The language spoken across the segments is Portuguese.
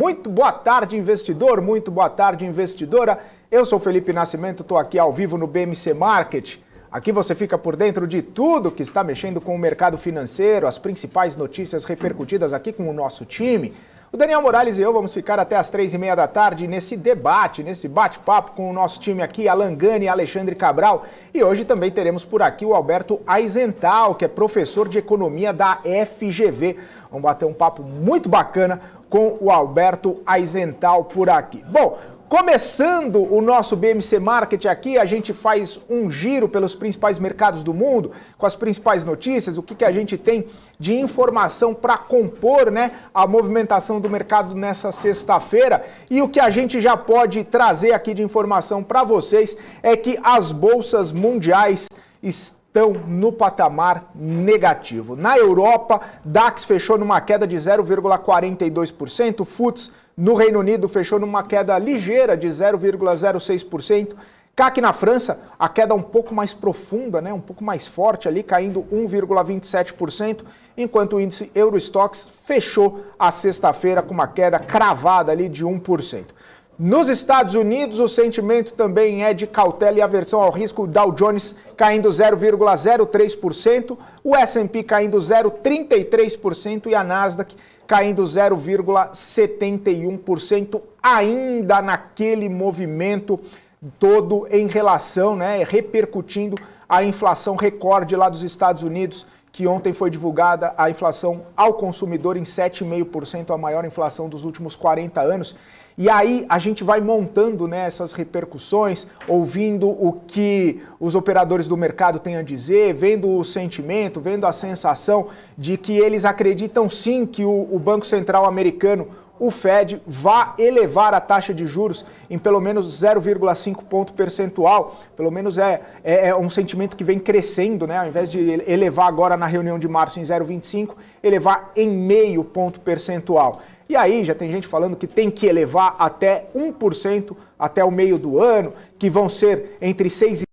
Muito boa tarde, investidor, muito boa tarde, investidora. Eu sou Felipe Nascimento, estou aqui ao vivo no BMC Market. Aqui você fica por dentro de tudo que está mexendo com o mercado financeiro, as principais notícias repercutidas aqui com o nosso time. O Daniel Morales e eu vamos ficar até as 3h30 da tarde nesse debate, nesse bate-papo com o nosso time aqui, Alan Gani e Alexandre Cabral. E hoje também teremos por aqui o Alberto Aizental, que é professor de economia da FGV. Vamos bater um papo muito bacana com o Alberto Aizental por aqui. Bom, começando o nosso BMC Market aqui, a gente faz um giro pelos principais mercados do mundo, com as principais notícias, o que a gente tem de informação para compor, né, a movimentação do mercado nessa sexta-feira. E o que a gente já pode trazer aqui de informação para vocês é que as bolsas mundiais estão no patamar negativo. Na Europa, DAX fechou numa queda de 0,42%, FTSE no Reino Unido fechou numa queda ligeira de 0,06%. CAC na França, a queda um pouco mais profunda, né, um pouco mais forte ali, caindo 1,27%, enquanto o índice Eurostoxx fechou a sexta-feira com uma queda cravada ali de 1%. Nos Estados Unidos, o sentimento também é de cautela e aversão ao risco. O Dow Jones caindo 0,03%, o S&P caindo 0,33% e a Nasdaq caindo 0,71%, ainda naquele movimento todo em relação, né, repercutindo a inflação recorde lá dos Estados Unidos, que ontem foi divulgada a inflação ao consumidor em 7,5%, a maior inflação dos últimos 40 anos. E aí a gente vai montando, né, essas repercussões, ouvindo o que os operadores do mercado têm a dizer, vendo o sentimento, vendo a sensação de que eles acreditam sim que o Banco Central americano, o Fed, vai elevar a taxa de juros em pelo menos 0,5 ponto percentual. Pelo menos é um sentimento que vem crescendo, né? Ao invés de elevar agora na reunião de março em 0,25, elevar em meio ponto percentual. E aí já tem gente falando que tem que elevar até 1% até o meio do ano, que vão ser entre 6 e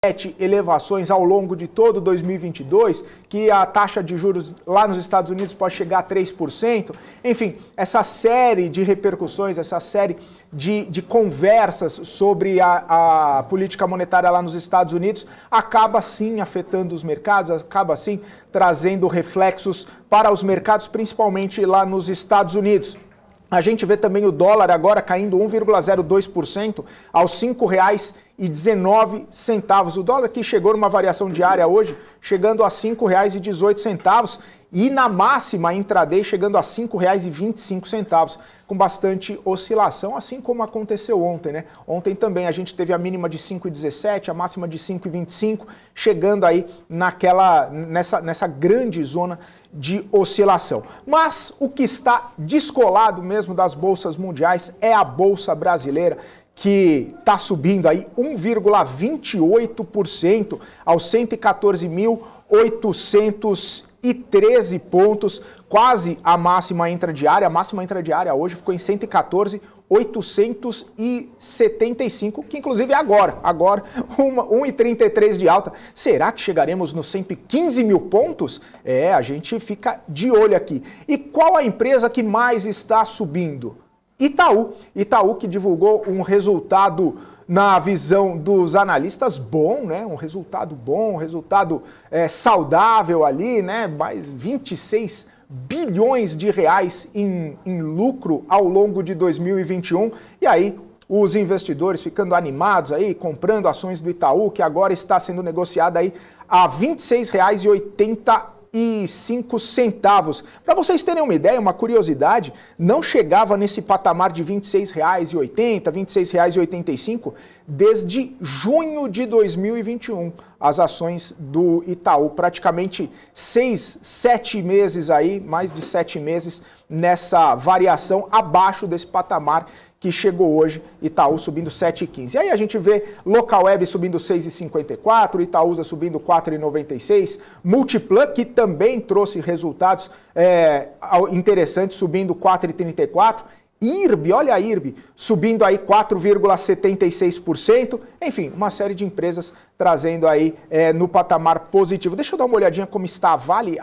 7 elevações ao longo de todo 2022, que a taxa de juros lá nos Estados Unidos pode chegar a 3%. Enfim, essa série de repercussões, essa série de conversas sobre a política monetária lá nos Estados Unidos acaba sim afetando os mercados, acaba sim trazendo reflexos para os mercados, principalmente lá nos Estados Unidos. A gente vê também o dólar agora caindo 1,02% aos R$ 5,19. O dólar que chegou numa variação diária hoje, chegando a R$ 5,18 e na máxima intraday chegando a R$ 5,25, com bastante oscilação, assim como aconteceu ontem, né? Ontem também a gente teve a mínima de 5,17, a máxima de 5,25, chegando aí nessa grande zona de oscilação. Mas o que está descolado mesmo das bolsas mundiais é a bolsa brasileira, que está subindo aí 1,28% aos 114.813 pontos, quase a máxima intradiária. A máxima intradiária hoje ficou em 114.875, que inclusive é agora 1,33 de alta. Será que chegaremos nos 115 mil pontos? A gente fica de olho aqui. E qual a empresa que mais está subindo? Itaú que divulgou um resultado na visão dos analistas bom, né? Um resultado bom, um resultado saudável ali, né? Mais 26 bilhões de reais em lucro ao longo de 2021. E aí os investidores ficando animados aí, comprando ações do Itaú, que agora está sendo negociada aí a R$ 26,85. Para vocês terem uma ideia, uma curiosidade, não chegava nesse patamar de R$ 26,80, R$ 26,85 desde junho de 2021. As ações do Itaú, praticamente 6, 7 meses aí, mais de 7 meses nessa variação abaixo desse patamar que chegou hoje, Itaú subindo 7,15. Aí a gente vê Localweb subindo 6,54, Itaúsa subindo 4,96, Multiplan, que também trouxe resultados interessantes, subindo 4,34, IRB, olha a IRB, subindo aí 4,76%, enfim, uma série de empresas trazendo aí no patamar positivo. Deixa eu dar uma olhadinha como está a Vale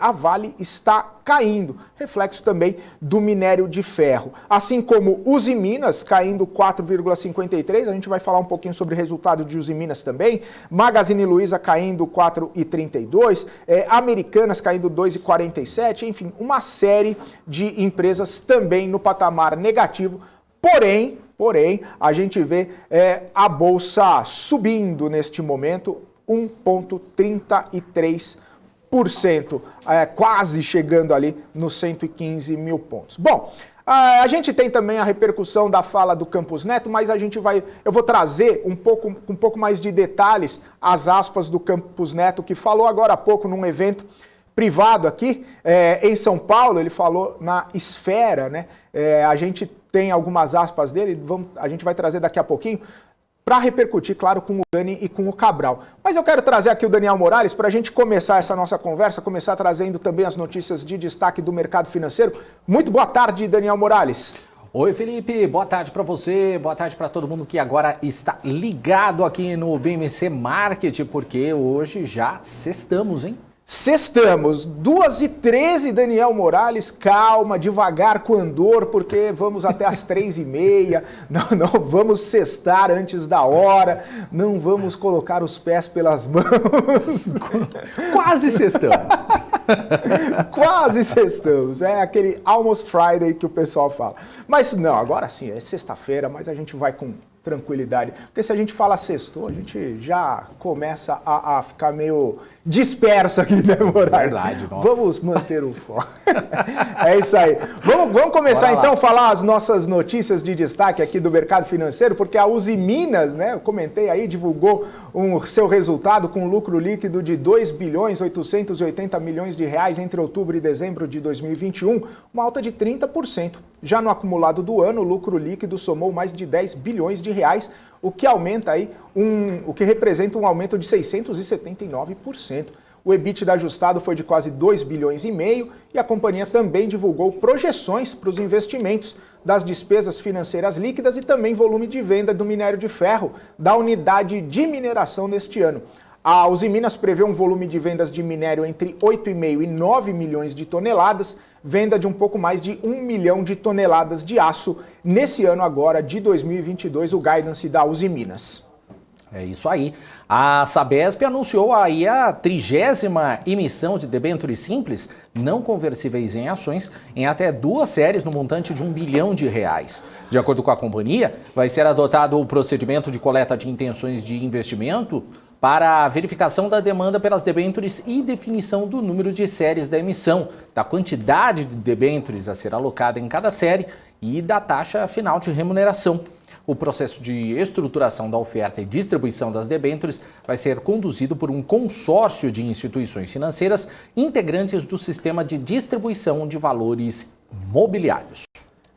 está caindo, reflexo também do minério de ferro. Assim como Usiminas caindo 4,53, a gente vai falar um pouquinho sobre o resultado de Usiminas também, Magazine Luiza caindo 4,32, Americanas caindo 2,47, enfim, uma série de empresas também no patamar negativo, porém, a gente vê a Bolsa subindo neste momento 1,33%, quase chegando ali nos 115 mil pontos. Bom, a gente tem também a repercussão da fala do Campos Neto, mas eu vou trazer um pouco mais de detalhes as aspas do Campos Neto, que falou agora há pouco num evento privado aqui em São Paulo. Ele falou na Esfera, né? A gente tem algumas aspas dele, a gente vai trazer daqui a pouquinho, para repercutir, claro, com o Dani e com o Cabral. Mas eu quero trazer aqui o Daniel Morales para a gente começar essa nossa conversa, começar trazendo também as notícias de destaque do mercado financeiro. Muito boa tarde, Daniel Morales. Oi, Felipe, boa tarde para você, boa tarde para todo mundo que agora está ligado aqui no BMC Market, porque hoje já sextamos, hein? Sextamos, 2h13, Daniel Morales, calma, devagar com andor, porque vamos até as 3h30, não vamos sextar antes da hora, não vamos colocar os pés pelas mãos. Quase sextamos. Quase sextamos, é aquele Almost Friday que o pessoal fala. Mas não, agora sim, é sexta-feira, mas a gente vai com tranquilidade, porque se a gente fala sextou, a gente já começa a ficar meio disperso aqui, né, Moraes? Verdade, nossa. Vamos manter o foco. É isso aí. Vamos começar então a falar as nossas notícias de destaque aqui do mercado financeiro, porque a Usiminas, né, eu comentei aí, divulgou seu resultado com lucro líquido de 2,880 bilhões de reais entre outubro e dezembro de 2021, uma alta de 30%. Já no acumulado do ano, o lucro líquido somou mais de 10 bilhões de reais, o que aumenta aí o que representa um aumento de 679%. O EBITDA ajustado foi de quase 2,5 bilhões e a companhia também divulgou projeções para os investimentos das despesas financeiras líquidas e também volume de venda do minério de ferro da unidade de mineração neste ano. A Usiminas prevê um volume de vendas de minério entre 8,5 e 9 milhões de toneladas, venda de um pouco mais de 1 milhão de toneladas de aço nesse ano agora de 2022, o guidance da Usiminas. É isso aí. A Sabesp anunciou aí a 30ª emissão de debêntures simples, não conversíveis em ações, em até 2 séries no montante de 1 bilhão de reais. De acordo com a companhia, vai ser adotado o procedimento de coleta de intenções de investimento para a verificação da demanda pelas debêntures e definição do número de séries da emissão, da quantidade de debêntures a ser alocada em cada série e da taxa final de remuneração. O processo de estruturação da oferta e distribuição das debêntures vai ser conduzido por um consórcio de instituições financeiras integrantes do sistema de distribuição de valores mobiliários.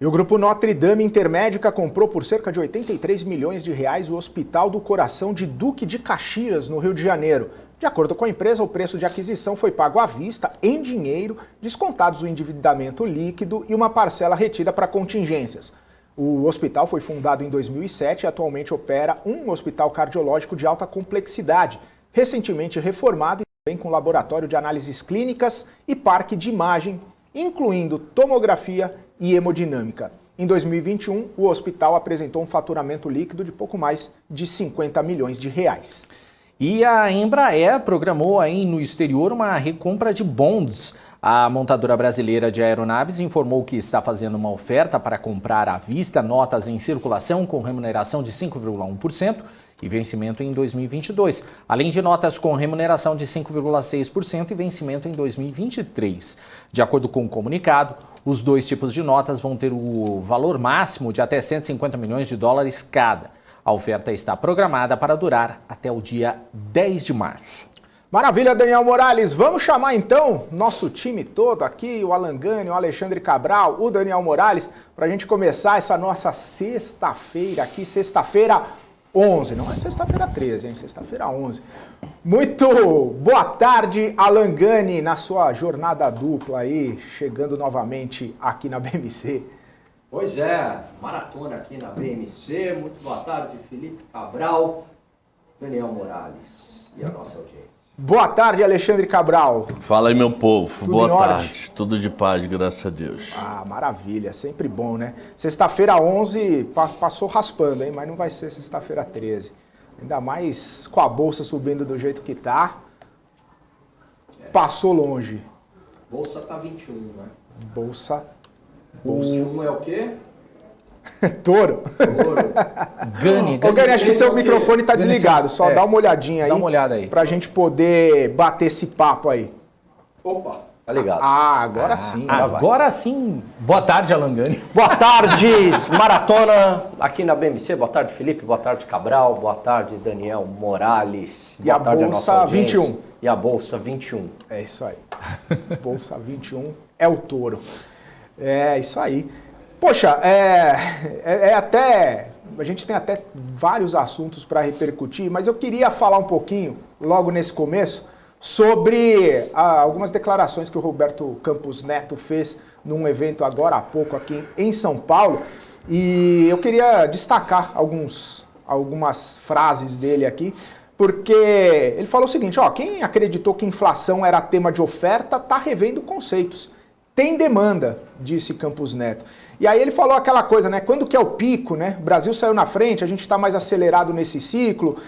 E o grupo Notre Dame Intermédica comprou por cerca de 83 milhões de reais o Hospital do Coração de Duque de Caxias, no Rio de Janeiro. De acordo com a empresa, o preço de aquisição foi pago à vista, em dinheiro, descontados o endividamento líquido e uma parcela retida para contingências. O hospital foi fundado em 2007 e atualmente opera um hospital cardiológico de alta complexidade, recentemente reformado e também com laboratório de análises clínicas e parque de imagem, incluindo tomografia e hemodinâmica. Em 2021, o hospital apresentou um faturamento líquido de pouco mais de 50 milhões de reais. E a Embraer programou aí no exterior uma recompra de bonds. A montadora brasileira de aeronaves informou que está fazendo uma oferta para comprar à vista notas em circulação com remuneração de 5,1% e vencimento em 2022, além de notas com remuneração de 5,6% e vencimento em 2023. De acordo com o comunicado, os 2 tipos de notas vão ter o valor máximo de até 150 milhões de dólares cada. A oferta está programada para durar até o dia 10 de março. Maravilha, Daniel Morales. Vamos chamar então nosso time todo aqui, o Alan Gani, o Alexandre Cabral, o Daniel Morales, para a gente começar essa nossa sexta-feira aqui, sexta-feira 11, não é sexta-feira 13, hein? Sexta-feira 11. Muito boa tarde, Alan Gani, na sua jornada dupla aí, chegando novamente aqui na BMC. Pois é, maratona aqui na BMC. Muito boa tarde, Felipe Cabral, Daniel Morales e a nossa audiência. Boa tarde, Alexandre Cabral. Fala aí, meu povo. Tudo Boa em ordem? tarde. Tudo de paz, graças a Deus. Ah, maravilha. Sempre bom, né? Sexta-feira 11 passou raspando, hein? Mas não vai ser sexta-feira 13. Ainda mais com a bolsa subindo do jeito que tá. Passou longe. Bolsa tá 21, né? Bolsa... Bolsa 1 é o quê? Touro. Ouro. Gani, Ô, Gani, acho que seu Gani, microfone tá Gani, desligado. Só é. dá uma olhadinha aí. Dá uma olhada aí. Pra gente poder bater esse papo aí. Opa, tá ligado. Ah, agora sim. Agora sim. Boa tarde, Alan Gani. Boa tarde, Maratona, aqui na BMC. Boa tarde, Felipe. Boa tarde, Cabral. Boa tarde, Daniel Morales. E a Boa tarde, Bolsa nossa audiência. 21. E a Bolsa 21. É isso aí. Bolsa 21 é o touro. É isso aí. Poxa, até... A gente tem até vários assuntos para repercutir, mas eu queria falar um pouquinho, logo nesse começo, sobre algumas declarações que o Roberto Campos Neto fez num evento agora há pouco aqui em São Paulo. E eu queria destacar algumas frases dele aqui, porque ele falou o seguinte, ó, quem acreditou que inflação era tema de oferta está revendo conceitos. Tem demanda, disse Campos Neto. E aí ele falou aquela coisa, né? Quando que é o pico, né? O Brasil saiu na frente, a gente está mais acelerado nesse ciclo,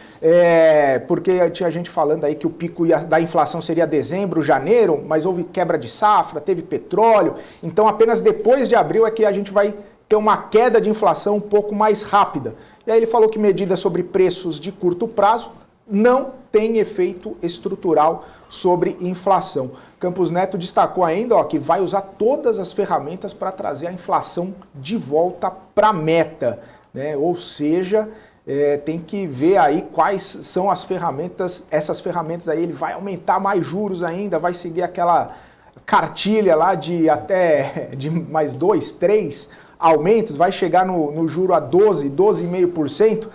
porque tinha gente falando aí que o pico da inflação seria dezembro, janeiro, mas houve quebra de safra, teve petróleo, então apenas depois de abril é que a gente vai ter uma queda de inflação um pouco mais rápida. E aí ele falou que medidas sobre preços de curto prazo não tem efeito estrutural sobre inflação. Campos Neto destacou ainda que vai usar todas as ferramentas para trazer a inflação de volta para a meta, né? Ou seja, tem que ver aí quais são as ferramentas. Essas ferramentas aí, ele vai aumentar mais juros ainda, vai seguir aquela cartilha lá de até de mais 2, 3 aumentos, vai chegar no juro a 12,5%.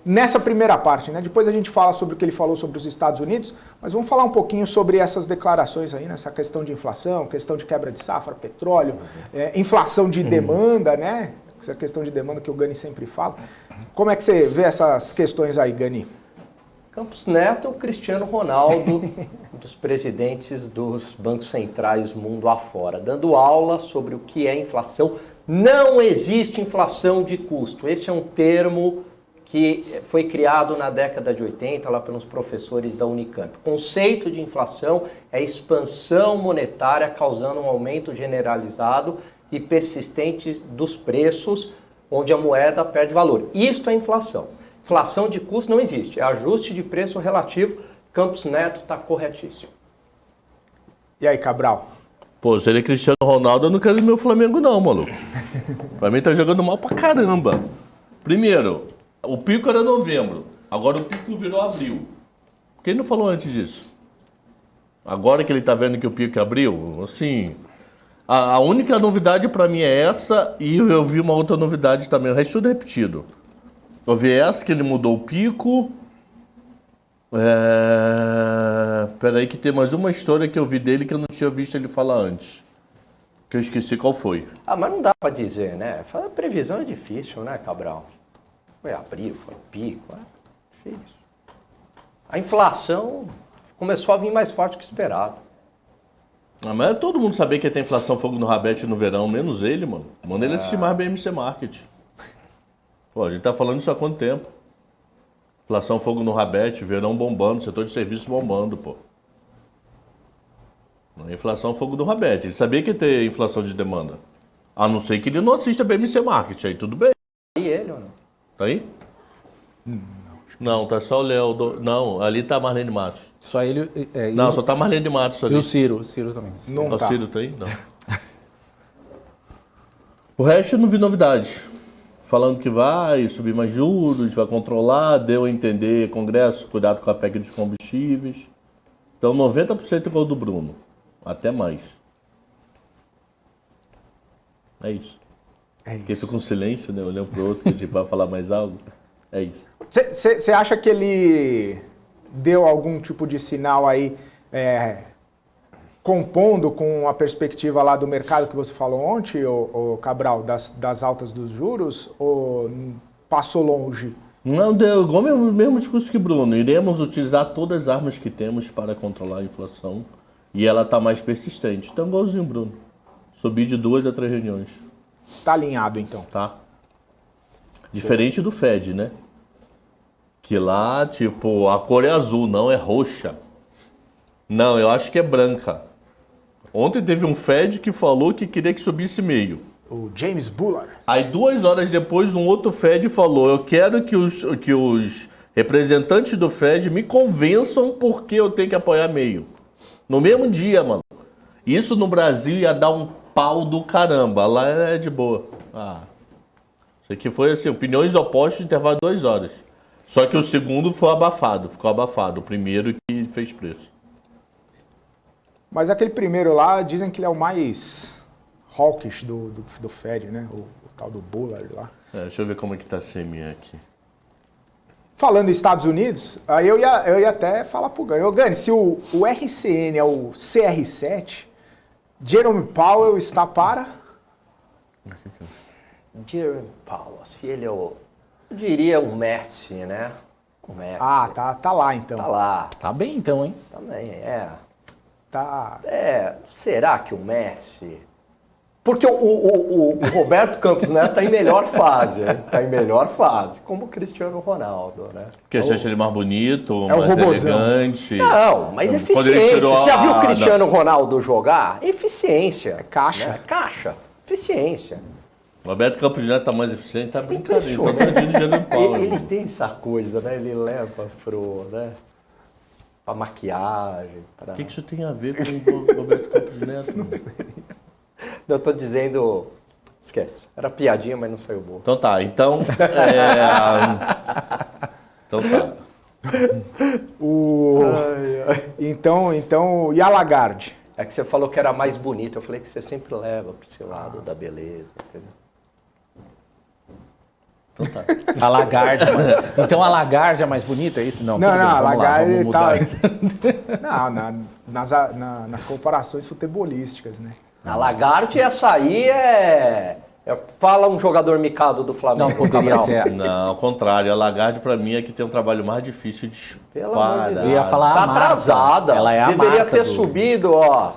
Nessa primeira parte, né? Depois a gente fala sobre o que ele falou sobre os Estados Unidos, mas vamos falar um pouquinho sobre essas declarações aí, nessa questão de inflação, questão de quebra de safra, petróleo, inflação de demanda, né? Essa questão de demanda que o Gani sempre fala. Como é que você vê essas questões aí, Gani? Campos Neto, Cristiano Ronaldo, dos presidentes dos bancos centrais mundo afora, dando aula sobre o que é inflação. Não existe inflação de custo. Esse é um termo que foi criado na década de 80 lá pelos professores da Unicamp. O conceito de inflação é expansão monetária causando um aumento generalizado e persistente dos preços, onde a moeda perde valor. Isto é inflação. Inflação de custo não existe, é ajuste de preço relativo. Campos Neto está corretíssimo. E aí, Cabral? Pô, se ele é Cristiano Ronaldo, eu não quero meu Flamengo não, maluco. Pra mim tá jogando mal pra caramba. Primeiro, o pico era novembro, agora o pico virou abril. Quem não falou antes disso? Agora que ele tá vendo que o pico é abril, assim... A única novidade pra mim é essa, e eu vi uma outra novidade também, o resto tudo é repetido. Eu vi essa, que ele mudou o pico. Peraí que tem mais uma história que eu vi dele que eu não tinha visto ele falar antes. Que eu esqueci qual foi. Mas não dá para dizer, né? A previsão é difícil, né, Cabral? Foi abril, foi pico, difícil. A inflação começou a vir mais forte que esperado. Mas todo mundo sabia que ia ter inflação fogo no rabete no verão, menos ele, mano. Manda ele assistir mais BMC Market. Pô, a gente tá falando isso há quanto tempo? Inflação fogo no rabete, verão bombando, setor de serviço bombando, pô. Inflação fogo no rabete. Ele sabia que ia ter inflação de demanda. A não ser que ele não assista BMC Market, aí tudo bem. E ele ou não? Tá aí? Não, tá só o Léo. Não, ali tá a Marlene Matos. Só ele... Não, só tá a Marlene Matos ali. E o Ciro também. Não O tá. Ciro tá aí? Não. O resto eu não vi novidades. Falando que vai subir mais juros, vai controlar, deu a entender, Congresso, cuidado com a PEC dos combustíveis. Então 90% igual do Bruno. Até mais. É isso. Quem fica com silêncio, né? Olhando pro outro, que vai falar mais algo. É isso. Você acha que ele deu algum tipo de sinal aí, compondo com a perspectiva lá do mercado que você falou ontem, o Cabral, das altas dos juros, ou passou longe Não, deu igual o mesmo discurso que Bruno. Iremos utilizar todas as armas que temos para controlar a inflação e ela está mais persistente. Então, igualzinho, Bruno. Subir de 2 a 3 reuniões. Tá alinhado, então. Tá? Diferente do Fed, né? Que lá, tipo, a cor é azul, não é roxa. Não, eu acho que é branca. Ontem teve um Fed que falou que queria que subisse meio. O James Bullard. Aí 2 horas depois um outro Fed falou, eu quero que os representantes do Fed me convençam porque eu tenho que apoiar meio. No mesmo dia, mano. Isso no Brasil ia dar um pau do caramba. Lá é de boa. Isso aqui foi assim, opiniões opostas de intervalo de 2 horas. Só que o segundo foi abafado, ficou abafado. O primeiro que fez preço. Mas aquele primeiro lá, dizem que ele é o mais hawkish do Fed, né? O tal do Bullard lá. Deixa eu ver como é que tá a CME aqui. Falando em Estados Unidos, aí eu ia até falar pro Gani. Ô Gani, se o RCN é o CR7, Jerome Powell está para... Jerome Powell, se ele é o... Eu diria o Messi, né? O Messi. Tá lá então. Tá lá. Tá bem então, hein? Também, Tá. Será que o Messi... Porque o Roberto Campos Neto tá em melhor fase, hein? Tá em melhor fase, como o Cristiano Ronaldo, né? Porque você acha ele mais bonito, É o mais robozão. elegante. Não, mas Quando ele eficiente. tirou Você já viu o a- Cristiano Ronaldo jogar? Eficiência. É caixa. Né? Caixa. Eficiência. Roberto Campos Neto tá mais eficiente, tá brincadeira. Tá perdendo Jerome Powell. Ele tem essa coisa, né? Ele leva pra maquiagem. Pra... O que isso tem a ver com o Roberto Campos Neto? Não sei. Eu tô dizendo... Esquece. Era piadinha, mas não saiu boa. Então tá, então tá. Então, e a Lagarde? É que você falou que era mais bonito. Eu falei que você sempre leva pra esse lado da beleza, entendeu? Então tá. A Lagarde, mano. Então a Lagarde é mais bonita, é isso? Não, tudo bem, a vamos lá, Lagarde vamos mudar. nas comparações futebolísticas, né? A Lagarde, essa aí fala um jogador micado do Flamengo. Não poderia ser. Não, ao contrário. A Lagarde, pra mim, é que tem um trabalho mais difícil de Pelo amor de disparar. Deus. Eu ia falar Tá a Marta. atrasada. Ela é a Deveria Marta ter do- subido, ó.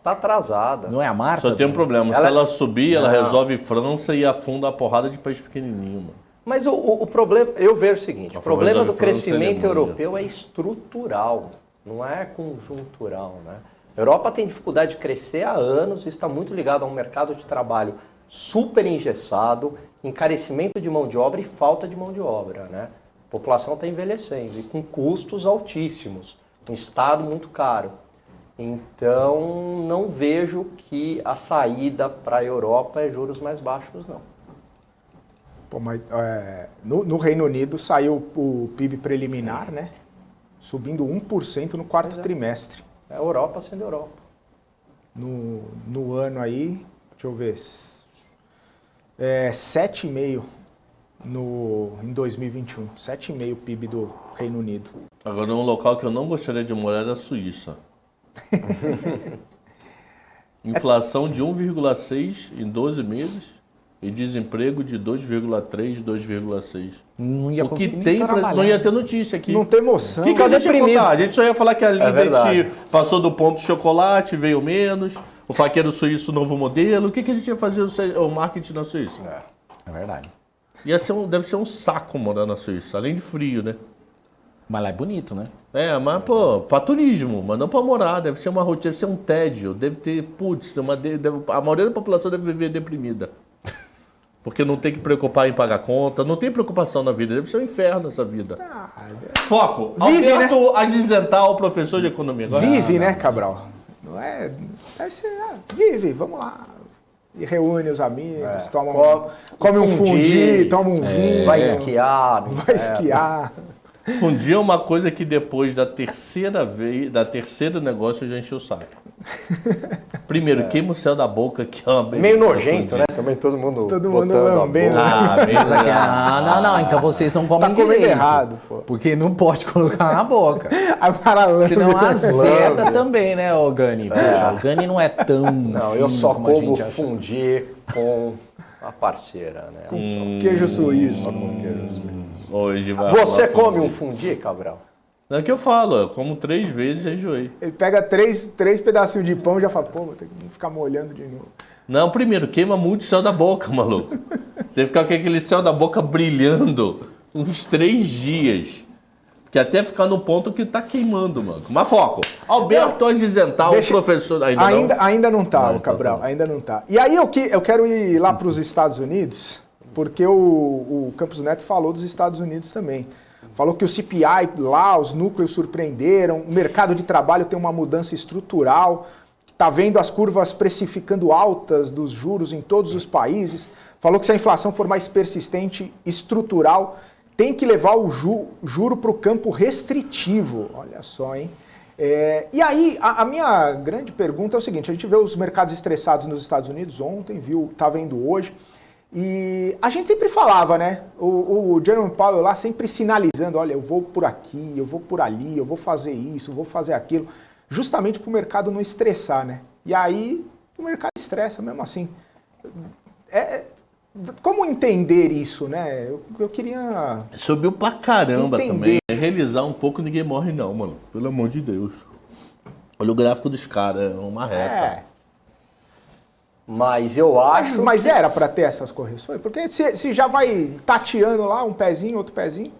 Tá atrasada. Não é a Marta? Só tem um problema. Se Ela- ela subir, ela Não. resolve França e afunda a porrada de país pequenininho, mano. Mas o problema, eu vejo o seguinte, A o problema favor do da França e crescimento Alemanha. europeu é estrutural, não é conjuntural, né? A Europa tem dificuldade de crescer há anos e está muito ligado a um mercado de trabalho super engessado, encarecimento de mão de obra e falta de mão de obra, né? A população está envelhecendo e com custos altíssimos, um estado muito caro. Então, não vejo que a saída para a Europa é juros mais baixos, não. Pô, mas, no Reino Unido saiu o PIB preliminar, né? Subindo 1% no quarto trimestre. É a Europa sendo Europa. No ano aí, deixa eu ver, 7,5% em 2021. 7,5% PIB do Reino Unido. Agora, um local que eu não gostaria de morar é a Suíça. Inflação de 1,6 em 12 meses e desemprego de 2,3, 2,6. Não ia O que conseguir nem tem trabalhar. não ia ter notícia aqui. Não tem emoção. O que a gente ia deprimido. contar? A gente só ia falar que a verdade. Lindt passou do ponto de chocolate, veio menos, o faqueiro suíço novo modelo. O que a gente ia fazer o marketing na Suíça? É verdade. Deve ser um saco morar na Suíça, além de frio, né? Mas lá é bonito, né? Mas, pô, pra turismo, mas não pra morar. Deve ser uma rotina, deve ser um tédio. Deve ter, putz, a maioria da população deve viver deprimida. Porque não tem que preocupar em pagar conta, não tem preocupação na vida. Deve ser um inferno essa vida. Foco. Vive, Alberto Agisental, professor de economia. Agora, Vive, né, Cabral? Não é? Deve ser, vive, vamos lá. E reúne os amigos, come um fundi, toma um vinho. Vai esquiar. no Vai inverno. esquiar. Fundir é uma coisa que depois da terceira vez, da terceiro negócio, eu já enchi o saco. Primeiro, queima o céu da boca, que é uma Meio beleza, nojento, fundir. né? Também todo mundo mundo botando a lambendo. boca. Mas aqui, não. Então vocês não comem Tá comendo direito. errado, pô. Porque não pode colocar na boca. A paralama. Senão azeda também, né, o Gani? Poxa, o Gani não é tão Não, fino eu só como a como gente acha. fundir com Uma parceira, né? Com queijo suíço. Hoje vai Você rolar come um fundi. fundi, Cabral? Não é que eu falo, eu como 3 vezes e enjoei. Ele pega três pedacinhos de pão e já fala, pô, vou ter que ficar molhando de novo. Não, primeiro, queima muito o céu da boca, maluco. Você fica com aquele céu da boca brilhando uns 3 dias. Que até ficar no ponto que tá queimando, mano. Mas foco. Alberto Agisental, o professor... Ainda não tá, Não, Cabral, então ainda não tá. E aí eu quero ir lá para os Estados Unidos, porque o Campos Neto falou dos Estados Unidos também. Falou que o CPI lá, os núcleos surpreenderam, o mercado de trabalho tem uma mudança estrutural, está vendo as curvas precificando altas dos juros em todos os países. Falou que se a inflação for mais persistente, estrutural, tem que levar o juro para o campo restritivo. Olha só, hein? E aí, a minha grande pergunta é o seguinte, a gente vê os mercados estressados nos Estados Unidos ontem, tá vendo hoje, e a gente sempre falava, né? O Jerome Powell lá sempre sinalizando, olha, eu vou por aqui, eu vou por ali, eu vou fazer isso, eu vou fazer aquilo, justamente para o mercado não estressar, né? E aí, o mercado estressa mesmo assim. Como entender isso, né? Eu queria... Subiu pra caramba entender. também. Realizar um pouco, ninguém morre não, mano. Pelo amor de Deus. Olha o gráfico dos caras, é uma reta. Mas eu acho... Mas era para ter essas correções? Porque se já vai tateando lá, um pezinho, outro pezinho...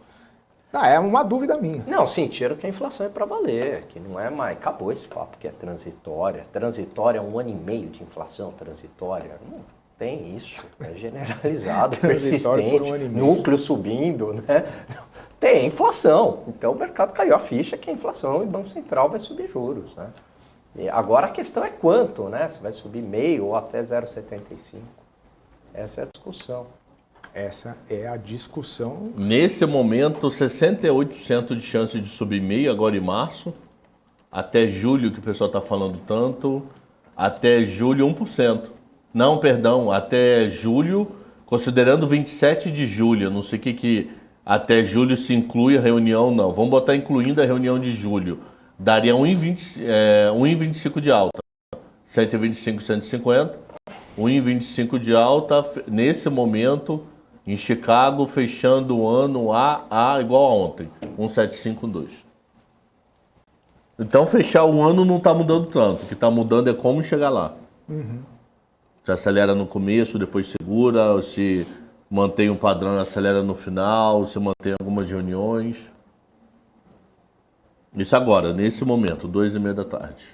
é uma dúvida minha. Não, sentiram que a inflação é para valer, que não é mais... Acabou esse papo que é transitória. Transitória é 1 ano e meio de inflação transitória. Não tem isso. É generalizado, persistente, núcleo subindo, né? Tem inflação. Então o mercado caiu a ficha que a inflação e o Banco Central vai subir juros, né? E agora a questão é quanto, né? Se vai subir meio ou até 0,75. Essa é a discussão. Essa é a discussão. Nesse momento, 68% de chance de subir meio agora em março. Até julho, que o pessoal está falando tanto. Até julho, 1%. Não, perdão, até julho, considerando 27 de julho. Não sei o que até julho se inclui a reunião, não. Vamos botar incluindo a reunião de julho. Daria 1,25 de alta. 125, 150. 1,25 de alta, nesse momento... Em Chicago, fechando o ano A igual a ontem, 1,752. Então, fechar o ano não está mudando tanto. O que está mudando é como chegar lá. Se acelera no começo, depois segura, ou se mantém um padrão e acelera no final, se mantém algumas reuniões. Isso agora, nesse momento, 2h30 da tarde.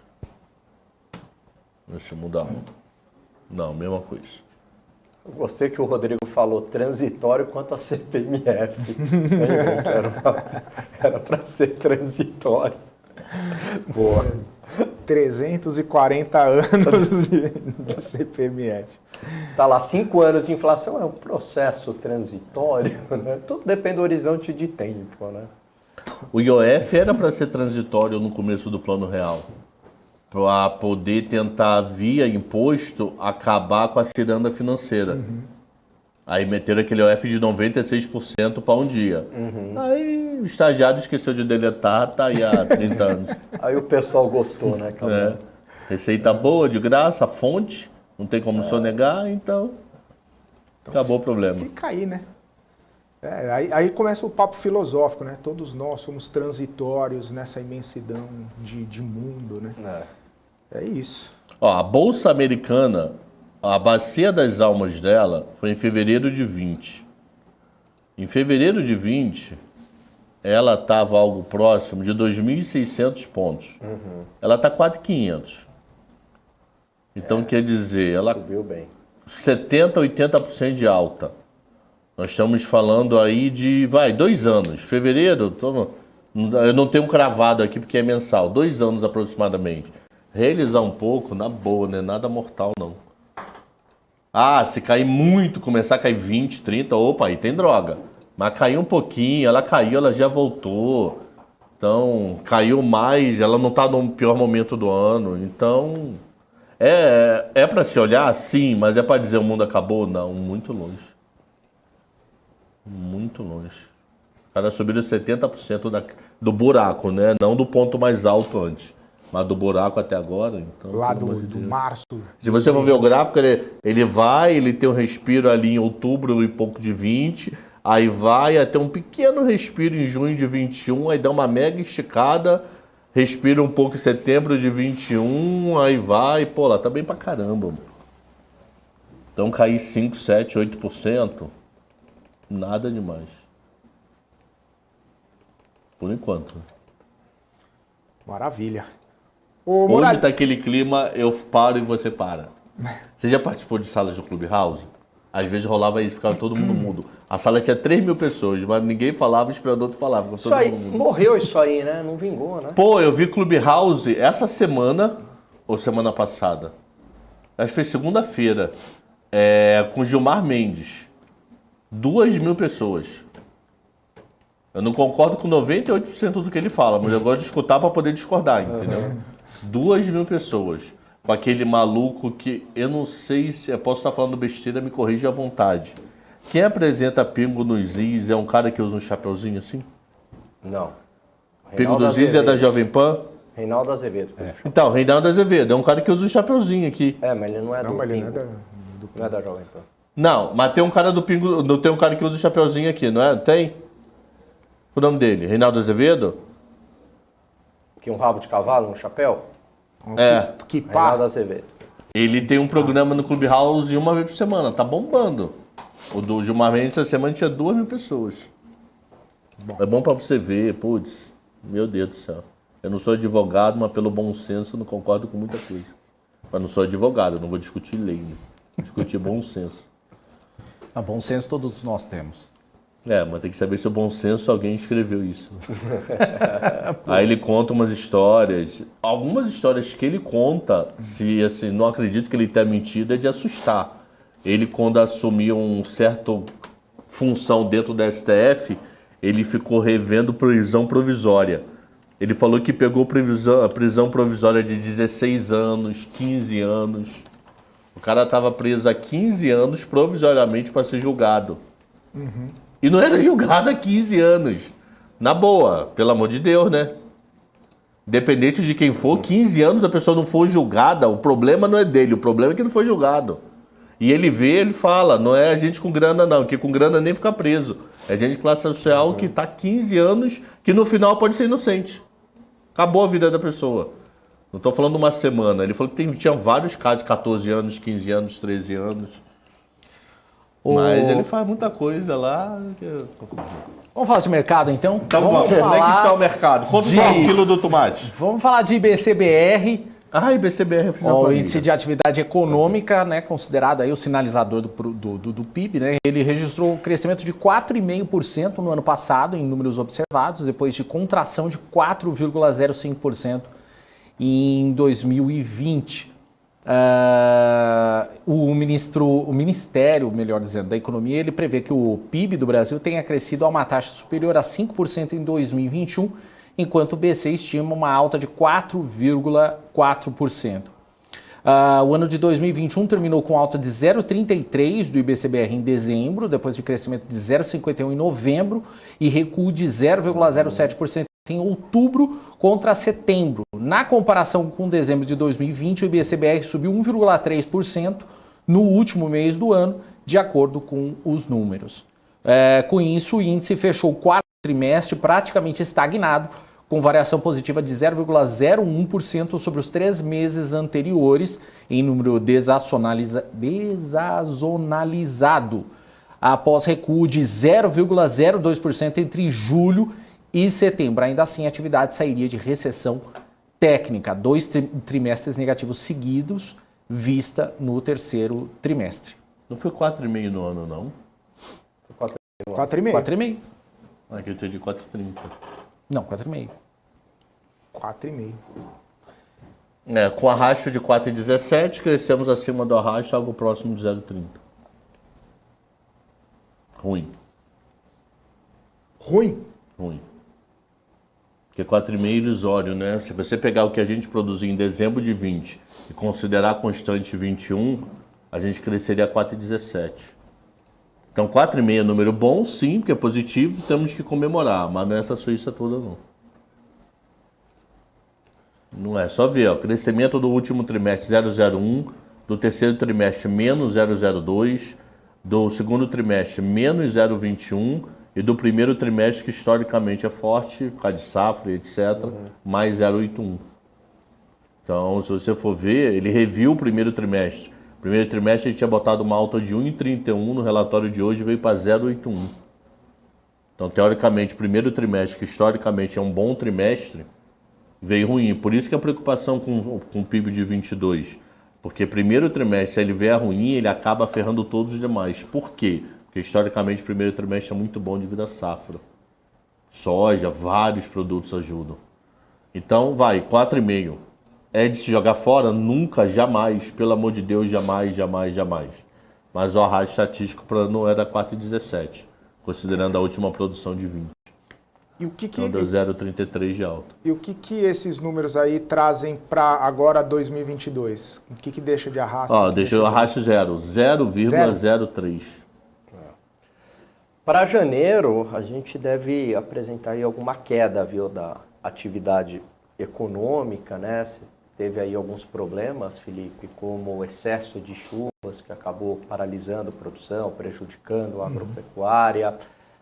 Deixa eu mudar. Não, mesma coisa. Eu gostei que o Rodrigo falou transitório quanto a CPMF. Era para ser transitório. Boa. 340 anos de CPMF. Tá lá, 5 anos de inflação é um processo transitório, né? Tudo depende do horizonte de tempo, né? O IOF era para ser transitório no começo do Plano Real. Para poder tentar, via imposto, acabar com a ciranda financeira. Aí meteram aquele OF de 96% para um dia. Aí o estagiário esqueceu de deletar, tá aí há 30 anos. Aí o pessoal gostou, né? Receita boa, de graça, fonte, não tem como sonegar, então acabou o problema. Fica aí, né? Aí começa o papo filosófico, né? Todos nós somos transitórios nessa imensidão de mundo, né? É isso. Ó, a Bolsa Americana, a bacia das almas dela foi em fevereiro de 20. Em fevereiro de 20, ela estava algo próximo de 2.600 pontos. Ela está 4.500. Então, quer dizer, ela subiu bem. 70%, 80% de alta. Nós estamos falando aí de, 2 anos. Fevereiro, eu não tenho cravado aqui porque é mensal. 2 anos aproximadamente. Realizar um pouco, na boa, né? Nada mortal, não. Se cair muito, começar a cair 20, 30, opa, aí tem droga. Mas caiu um pouquinho, ela caiu, ela já voltou. Então, caiu mais, ela não está no pior momento do ano. Então, é para se olhar? Sim, mas é para dizer o mundo acabou? Não, muito longe. Muito longe. O cara subiu 70% do buraco, né? Não do ponto mais alto antes. Mas do buraco até agora, então... Lá pelo amor de do Deus. março. Se você for ver o gráfico, ele tem um respiro ali em outubro e pouco de 20, aí vai até um pequeno respiro em junho de 21, aí dá uma mega esticada, respira um pouco em setembro de 21, aí vai, pô, lá tá bem pra caramba. Então cair 5, 7, 8%, nada demais. Por enquanto. Maravilha. Ô, Onde Muralha, tá aquele clima, eu paro e você para. Você já participou de salas do Clubhouse? Às vezes rolava isso, ficava todo mundo mudo. A sala tinha 3.000 pessoas, mas ninguém falava, o esperador falava. Ficava Isso todo aí, mundo mudo. morreu isso aí, né? Não vingou, né? Pô, eu vi Clubhouse essa semana, ou semana passada. Acho que foi segunda-feira, com Gilmar Mendes. 2.000 pessoas. Eu não concordo com 98% do que ele fala, mas eu gosto de escutar para poder discordar, entendeu? 2.000 pessoas. Com aquele maluco que eu não sei se eu posso estar falando besteira, me corrija à vontade. Quem apresenta Pingo nos Is é um cara que usa um chapeuzinho assim? Não. Pingo Reinaldo dos Is é da Azevedo. Jovem Pan? Reinaldo Azevedo. Então, Reinaldo Azevedo é um cara que usa um chapeuzinho aqui. Mas ele não é não, do mas ele não é Pingo. da... Não é da Jovem Pan. Não, mas tem um cara do Pingo, tem um cara que usa o chapeuzinho aqui, não é? Tem? O nome dele, Reinaldo Azevedo? Que um rabo de cavalo, um chapéu? É. Que pá. Reinaldo Azevedo. Ele tem um programa no Clubhouse uma vez por semana, tá bombando. O do Gilmar Mendes essa semana tinha 2.000 pessoas. É bom pra você ver, putz, meu Deus do céu. Eu não sou advogado, mas pelo bom senso eu não concordo com muita coisa. Mas não sou advogado, eu não vou discutir lei, né? Vou discutir bom senso. A bom senso todos nós temos. Mas tem que saber se o bom senso alguém escreveu isso. Aí ele conta umas histórias. Algumas histórias que ele conta, se assim, não acredito que ele tenha mentido, é de assustar. Ele, quando assumiu um certo função dentro da STF, ele ficou revendo prisão provisória. Ele falou que pegou a prisão provisória de 16 anos, 15 anos. O cara estava preso há 15 anos provisoriamente para ser julgado. E não era julgado há 15 anos. Na boa, pelo amor de Deus, né? Independente de quem for, 15 anos a pessoa não for julgada, o problema não é dele, o problema é que não foi julgado. E ele vê, ele fala, não é a gente com grana não, que com grana nem fica preso. É gente de classe social que está 15 anos, que no final pode ser inocente. Acabou a vida da pessoa. Não estou falando uma semana. Ele falou que tinha vários casos de 14 anos, 15 anos, 13 anos. Mas ele faz muita coisa lá. Vamos falar de mercado, então? Então vamos, como é que está o mercado? Quanto está o quilo do tomate? Vamos falar de IBCBR. IBCBR, eu fiz uma O planilha. índice de atividade econômica, né, considerado aí o sinalizador do PIB, né, ele registrou um crescimento de 4,5% no ano passado, em números observados, depois de contração de 4,05% em 2020. O Ministério, melhor dizendo, da Economia, ele prevê que o PIB do Brasil tenha crescido a uma taxa superior a 5% em 2021, enquanto o BC estima uma alta de 4,4%. O ano de 2021 terminou com alta de 0,33% do IBCBR em dezembro, depois de crescimento de 0,51% em novembro e recuo de 0,07% em outubro contra setembro. Na comparação com dezembro de 2020, o IBCBR subiu 1,3% no último mês do ano, de acordo com os números. Com isso, o índice fechou o quarto trimestre praticamente estagnado, com variação positiva de 0,01% sobre os 3 meses anteriores, em número desazonalizado, após recuo de 0,02% entre julho e setembro. Ainda assim, a atividade sairia de recessão técnica, 2 trimestres negativos seguidos, vista no terceiro trimestre. Não foi 4,5 no ano, não? 4,5. 4,5. Aqui eu entendi 4,30. Não, 4,5. 4,5. Com arrasto de 4,17, crescemos acima do arrasto, algo próximo de 0,30. Ruim. Ruim? Ruim. Porque 4,5 é ilusório, né? Se você pegar o que a gente produziu em dezembro de 20 e considerar constante 21, a gente cresceria 4,17. Então 4,5 é número bom, sim, porque é positivo, temos que comemorar, mas não é essa Suíça toda, não. Não é, só ver, ó, crescimento do último trimestre 0,01, do terceiro trimestre menos 0,02, do segundo trimestre menos 0,21 e do primeiro trimestre, que historicamente é forte, por causa de safra, etc., mais 0,81. Então, se você for ver, ele reviu o primeiro trimestre. O primeiro trimestre ele tinha botado uma alta de 1,31, no relatório de hoje veio para 0,81. Então, teoricamente, o primeiro trimestre, que historicamente é um bom trimestre, veio ruim. Por isso que a preocupação com o PIB de 22. Porque primeiro trimestre, se ele vier ruim, ele acaba ferrando todos os demais. Por quê? Porque historicamente o primeiro trimestre é muito bom devido à safra. Soja, vários produtos ajudam. Então, vai, 4,5. É de se jogar fora? Nunca, jamais. Pelo amor de Deus, jamais, jamais, jamais. Mas o arrasto estatístico para não era 4,17, considerando a última produção de 20. E o que Então deu 0,33 de alta. E o que esses números aí trazem para agora 2022? O que deixa de arrasto? Ó, deixa o arrasto 0,03. Para janeiro, a gente deve apresentar aí alguma queda, viu, da atividade econômica, né? Você teve aí alguns problemas, Felipe, como o excesso de chuvas que acabou paralisando a produção, prejudicando a agropecuária.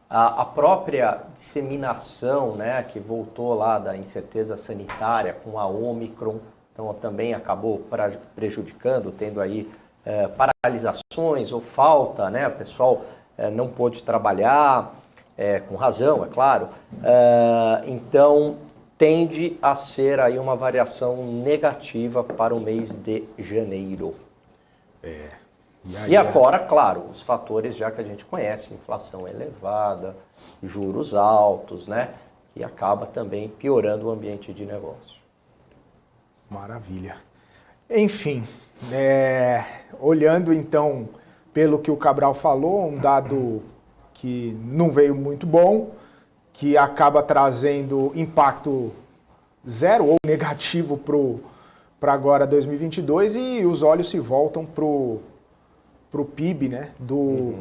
A própria disseminação, né, que voltou lá da incerteza sanitária com a Ômicron, então também acabou prejudicando, tendo aí paralisações ou falta, né, o pessoal não pôde trabalhar, com razão, é claro. Então, tende a ser aí uma variação negativa para o mês de janeiro. E afora, claro, os fatores já que a gente conhece, inflação elevada, juros altos, né? Que acaba também piorando o ambiente de negócio. Maravilha. Enfim, olhando então pelo que o Cabral falou, um dado que não veio muito bom, que acaba trazendo impacto zero ou negativo para agora 2022, e os olhos se voltam para o PIB, né,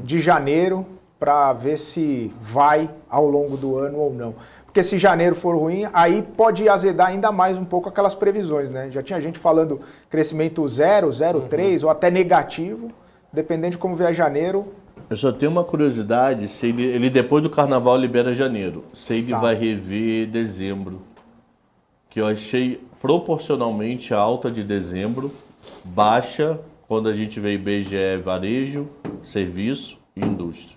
de janeiro, para ver se vai ao longo do ano ou não. Porque se janeiro for ruim, aí pode azedar ainda mais um pouco aquelas previsões, né? Já tinha gente falando crescimento 0, 0,3 ou até negativo, dependendo de como vier janeiro. Eu só tenho uma curiosidade, se ele depois do carnaval libera janeiro, se ele vai rever dezembro. Que eu achei proporcionalmente a alta de dezembro baixa quando a gente vê IBGE varejo, serviço e indústria.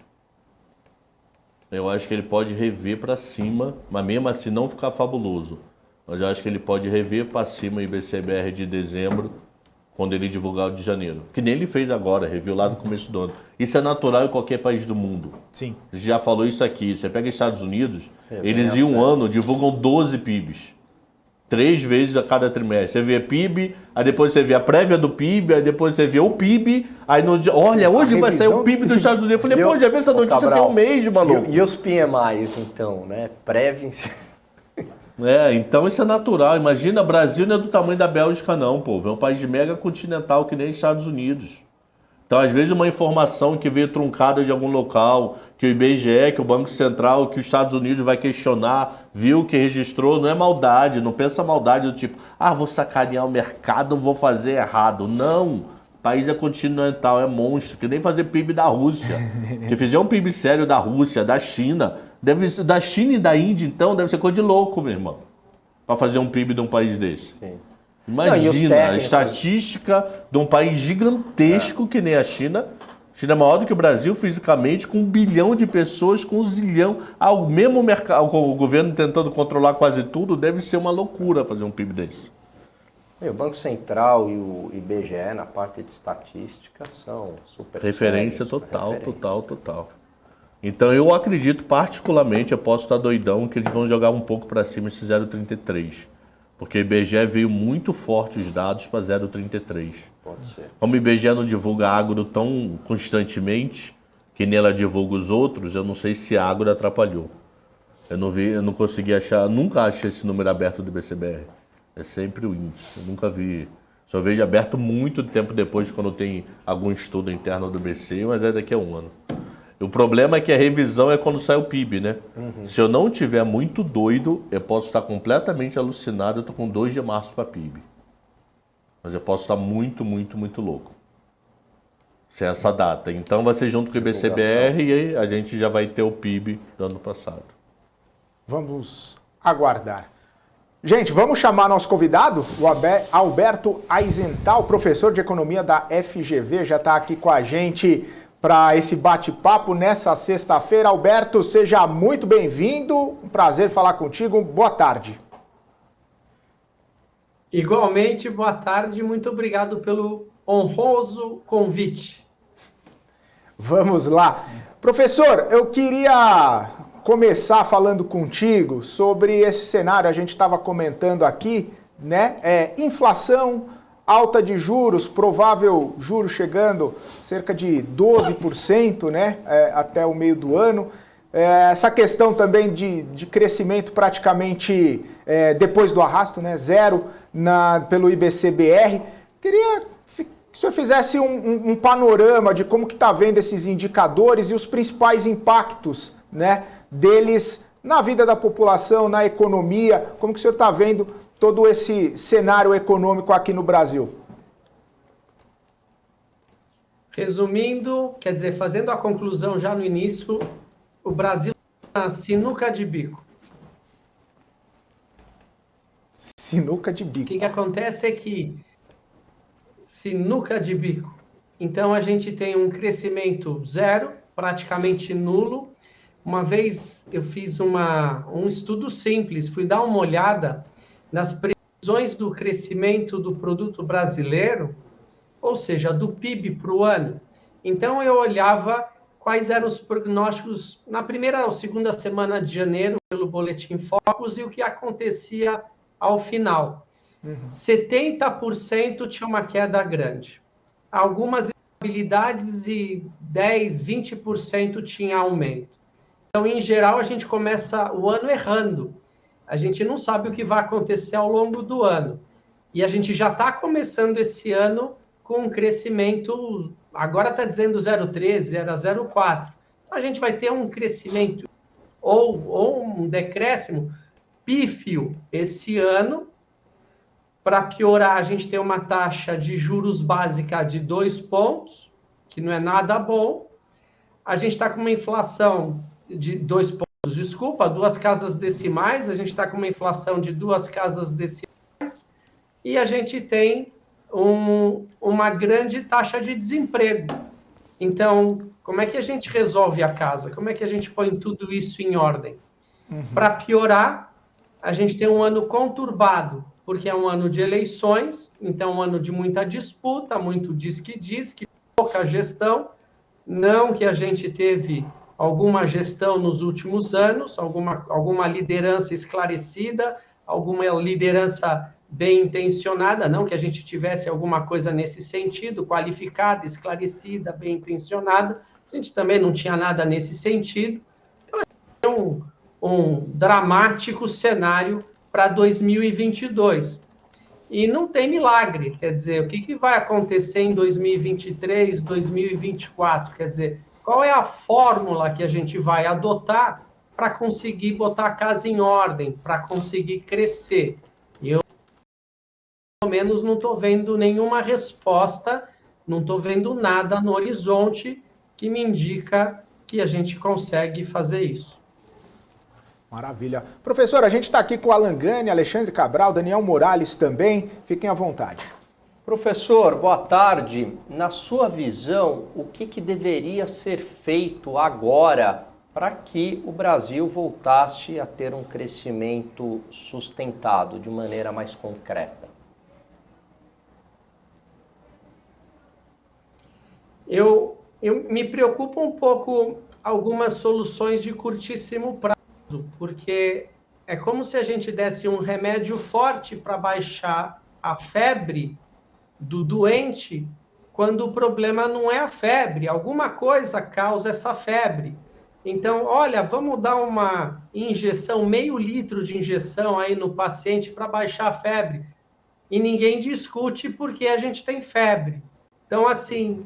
Eu acho que ele pode rever para cima, mas mesmo assim não ficar fabuloso. Mas eu acho que ele pode rever para cima o IBCBR de dezembro, quando ele divulgar o de janeiro. Que nem ele fez agora, reviu lá no começo do ano. Isso é natural em qualquer país do mundo. Sim. A gente já falou isso aqui. Você pega Estados Unidos, eles em um ano divulgam 12 PIBs. 3 vezes a cada trimestre. Você vê PIB, aí depois você vê a prévia do PIB, aí depois você vê o PIB, aí no dia, olha, hoje vai sair o PIB dos Estados Unidos. Eu falei, pô, já vi essa notícia Cabral, tem um mês, maluco. E os PMIs, então, né? Prévia. Então isso é natural. Imagina, Brasil não é do tamanho da Bélgica, não, pô. É um país mega continental que nem Estados Unidos. Então, às vezes, uma informação que veio truncada de algum local, que o IBGE, que o Banco Central, que os Estados Unidos vai questionar, viu que registrou, não é maldade, não pensa maldade do tipo, vou sacanear o mercado, vou fazer errado. Não, o país é continental, é monstro, que nem fazer PIB da Rússia. Se fizer um PIB sério da Rússia, da China, da China e da Índia, então, deve ser coisa de louco, meu irmão, para fazer um PIB de um país desse. Sim. Imagina a estatística de um país gigantesco que nem a China. A China é maior do que o Brasil fisicamente, com 1 bilhão de pessoas, com 1 zilhão. O mesmo mercado, o governo tentando controlar quase tudo, deve ser uma loucura fazer um PIB desse. O Banco Central e o IBGE, na parte de estatística, são super referência sérios, total, referência. total. Então eu acredito particularmente, eu posso estar doidão, que eles vão jogar um pouco para cima esse 0,33. Porque o IBGE veio muito forte os dados para 0,33. Pode ser. Como o IBGE não divulga agro tão constantemente, que nem ela divulga os outros, eu não sei se agro atrapalhou. Eu não consegui achar, nunca achei esse número aberto do IBCBR. É sempre o índice, eu nunca vi. Só vejo aberto muito tempo depois, quando tem algum estudo interno do BC, mas é daqui a um ano. O problema é que a revisão é quando sai o PIB, né? Se eu não tiver muito doido, eu posso estar completamente alucinado, eu tô com 2 de março para PIB. Mas eu posso estar muito, muito, muito louco. Se é essa data. Então vai ser junto com o IBCBR e aí a gente já vai ter o PIB do ano passado. Vamos aguardar. Gente, vamos chamar nosso convidado, o Alberto Aizental, professor de economia da FGV, já está aqui com a gente para esse bate-papo nessa sexta-feira. Alberto, seja muito bem-vindo, um prazer falar contigo, boa tarde. Igualmente, boa tarde, muito obrigado pelo honroso convite. Vamos lá. Professor, eu queria começar falando contigo sobre esse cenário, a gente estava comentando aqui, né? Inflação, alta de juros, provável juros chegando cerca de 12%, né? Até o meio do ano. Essa questão também de crescimento praticamente depois do arrasto, né? Zero pelo IBCBR. Queria que o senhor fizesse um panorama de como que está vendo esses indicadores e os principais impactos, né, deles na vida da população, na economia, como que o senhor está vendo todo esse cenário econômico aqui no Brasil? Resumindo, quer dizer, fazendo a conclusão já no início, o Brasil está na sinuca de bico. Sinuca de O bico. que acontece é que sinuca de bico. Então, a gente tem um crescimento zero, praticamente nulo. Uma vez eu fiz um estudo simples, fui dar uma olhada nas previsões do crescimento do produto brasileiro, ou seja, do PIB para o ano. Então, eu olhava quais eram os prognósticos na primeira ou segunda semana de janeiro, pelo Boletim Focus, e o que acontecia ao final. 70% tinha uma queda grande. Algumas habilidades e 10, 20% tinha aumento. Então, em geral, a gente começa o ano errando. A gente não sabe o que vai acontecer ao longo do ano. E a gente já está começando esse ano com um crescimento, agora está dizendo 0,13, era 0,4. Então, a gente vai ter um crescimento ou um decréscimo pífio esse ano. Para piorar, a gente tem uma taxa de juros básica de 2 pontos, que não é nada bom. A gente está com uma inflação de 2 pontos, desculpa, 2 casas decimais, a gente está com uma inflação de 2 casas decimais e a gente tem uma grande taxa de desemprego. Então, como é que a gente resolve a casa? Como é que a gente põe tudo isso em ordem? Para piorar, a gente tem um ano conturbado, porque é um ano de eleições, então um ano de muita disputa, muito diz-que-diz-que, pouca gestão. Não que a gente teve alguma gestão nos últimos anos, alguma liderança esclarecida, alguma liderança bem intencionada, não que a gente tivesse alguma coisa nesse sentido, qualificada, esclarecida, bem intencionada, a gente também não tinha nada nesse sentido. Então, é um dramático cenário para 2022. E não tem milagre, quer dizer, o que vai acontecer em 2023, 2024? Quer dizer, qual é a fórmula que a gente vai adotar para conseguir botar a casa em ordem, para conseguir crescer? E eu, pelo menos, não estou vendo nenhuma resposta, não estou vendo nada no horizonte que me indica que a gente consegue fazer isso. Maravilha. Professor, a gente está aqui com o Alan Gani, Alexandre Cabral, Daniel Morales também. Fiquem à vontade. Professor, boa tarde. Na sua visão, o que deveria ser feito agora para que o Brasil voltasse a ter um crescimento sustentado de maneira mais concreta? Eu me preocupa um pouco algumas soluções de curtíssimo prazo, porque é como se a gente desse um remédio forte para baixar a febre do doente, quando o problema não é a febre, alguma coisa causa essa febre. Então, olha, vamos dar uma injeção, meio litro de injeção aí no paciente para baixar a febre. E ninguém discute porque a gente tem febre. Então, assim,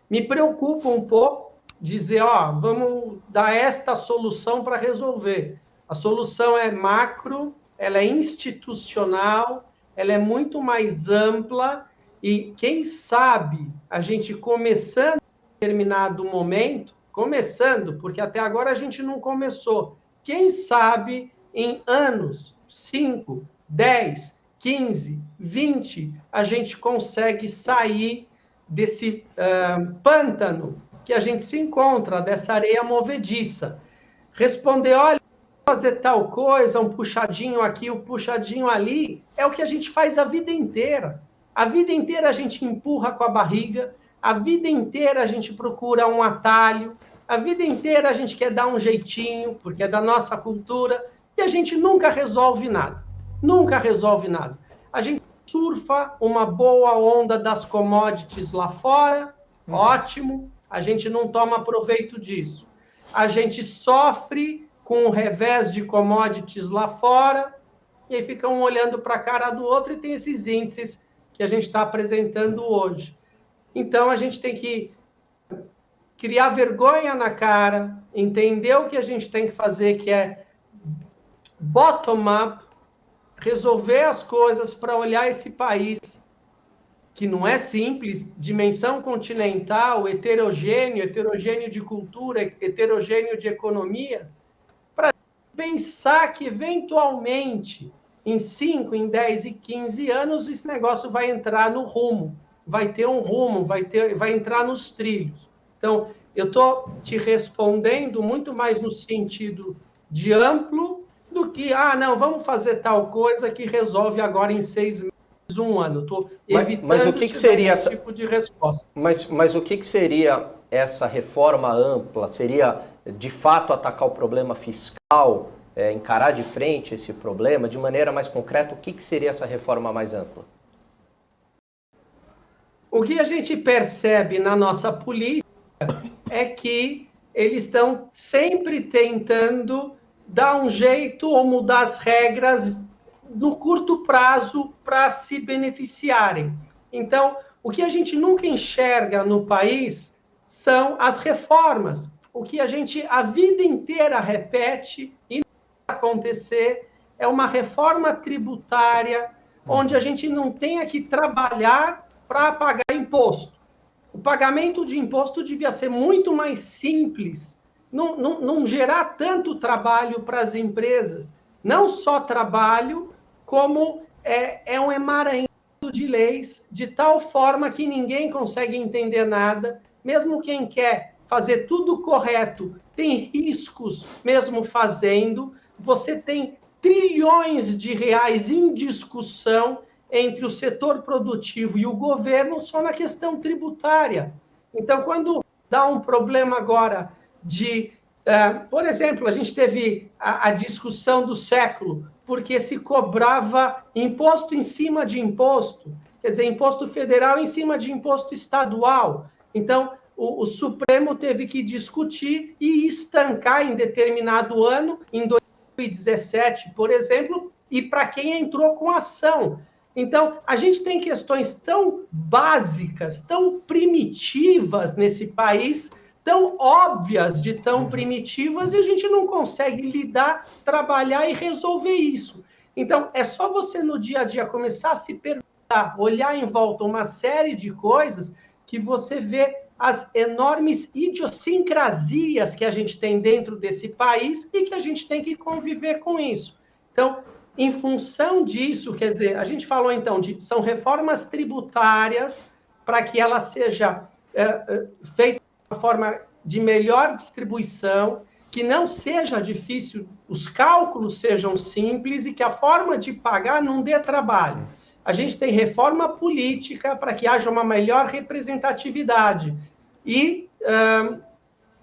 me preocupa um pouco, dizer, vamos dar esta solução para resolver. A solução é macro, ela é institucional, ela é muito mais ampla e, quem sabe, a gente começando em determinado momento, porque até agora a gente não começou, quem sabe em anos, 5, 10, 15, 20, a gente consegue sair desse pântano que a gente se encontra, dessa areia movediça. Responder, olha, fazer tal coisa, um puxadinho aqui, um puxadinho ali, é o que a gente faz a vida inteira. A vida inteira a gente empurra com a barriga, a vida inteira a gente procura um atalho, a vida inteira a gente quer dar um jeitinho, porque é da nossa cultura, e a gente nunca resolve nada. Nunca resolve nada. A gente surfa uma boa onda das commodities lá fora, ótimo, a gente não toma proveito disso. A gente sofre com o revés de commodities lá fora, e aí fica um olhando para a cara do outro e tem esses índices que a gente está apresentando hoje. Então, a gente tem que criar vergonha na cara, entender o que a gente tem que fazer, que é bottom-up, resolver as coisas para olhar esse país, que não é simples, dimensão continental, heterogêneo de cultura, heterogêneo de economias, para pensar que, eventualmente, em 5, em 10 e 15 anos, esse negócio vai entrar no rumo, vai ter um rumo, vai entrar nos trilhos. Então, eu estou te respondendo muito mais no sentido de amplo do que, vamos fazer tal coisa que resolve agora em 6 meses, 1 ano. Estou evitando mas o que seria esse tipo de resposta. Mas o que seria essa reforma ampla? Seria, de fato, atacar o problema fiscal, encarar de frente esse problema? De maneira mais concreta, o que seria essa reforma mais ampla? O que a gente percebe na nossa política é que eles estão sempre tentando dar um jeito ou mudar as regras no curto prazo para se beneficiarem. Então, o que a gente nunca enxerga no país são as reformas. O que a gente a vida inteira repete e não vai acontecer é uma reforma tributária onde a gente não tenha que trabalhar para pagar imposto. O pagamento de imposto devia ser muito mais simples, não gerar tanto trabalho para as empresas. Não só trabalho, como é um emaranhado de leis, de tal forma que ninguém consegue entender nada, mesmo quem quer fazer tudo correto tem riscos mesmo fazendo. Você tem trilhões de reais em discussão entre o setor produtivo e o governo só na questão tributária. Então, quando dá um problema agora de... por exemplo, a gente teve a discussão do século, porque se cobrava imposto em cima de imposto, quer dizer, imposto federal em cima de imposto estadual. Então, o Supremo teve que discutir e estancar em determinado ano, em 2017, por exemplo, e para quem entrou com ação. Então, a gente tem questões tão básicas, tão primitivas nesse país, tão óbvias de tão primitivas, e a gente não consegue lidar, trabalhar e resolver isso. Então, é só você no dia a dia começar a se perguntar, olhar em volta uma série de coisas que você vê as enormes idiosincrasias que a gente tem dentro desse país e que a gente tem que conviver com isso. Então, em função disso, quer dizer, a gente falou então são reformas tributárias para que ela seja feita de uma forma de melhor distribuição, que não seja difícil, os cálculos sejam simples e que a forma de pagar não dê trabalho. A gente tem reforma política para que haja uma melhor representatividade. E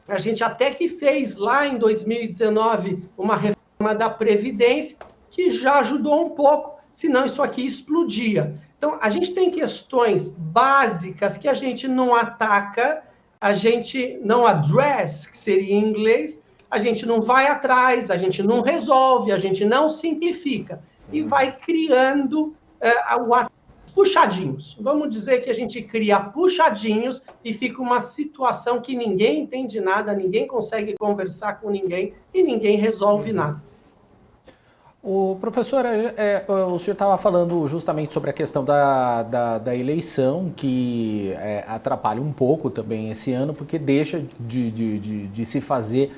a gente até que fez lá em 2019 uma reforma da Previdência, que já ajudou um pouco, senão isso aqui explodia. Então, a gente tem questões básicas que a gente não ataca, a gente não address, que seria em inglês, a gente não vai atrás, a gente não resolve, a gente não simplifica. E vai criando o puxadinhos. Vamos dizer que a gente cria puxadinhos e fica uma situação que ninguém entende nada, ninguém consegue conversar com ninguém e ninguém resolve nada. O professor, o senhor estava falando justamente sobre a questão da eleição, que atrapalha um pouco também esse ano, porque deixa de se fazer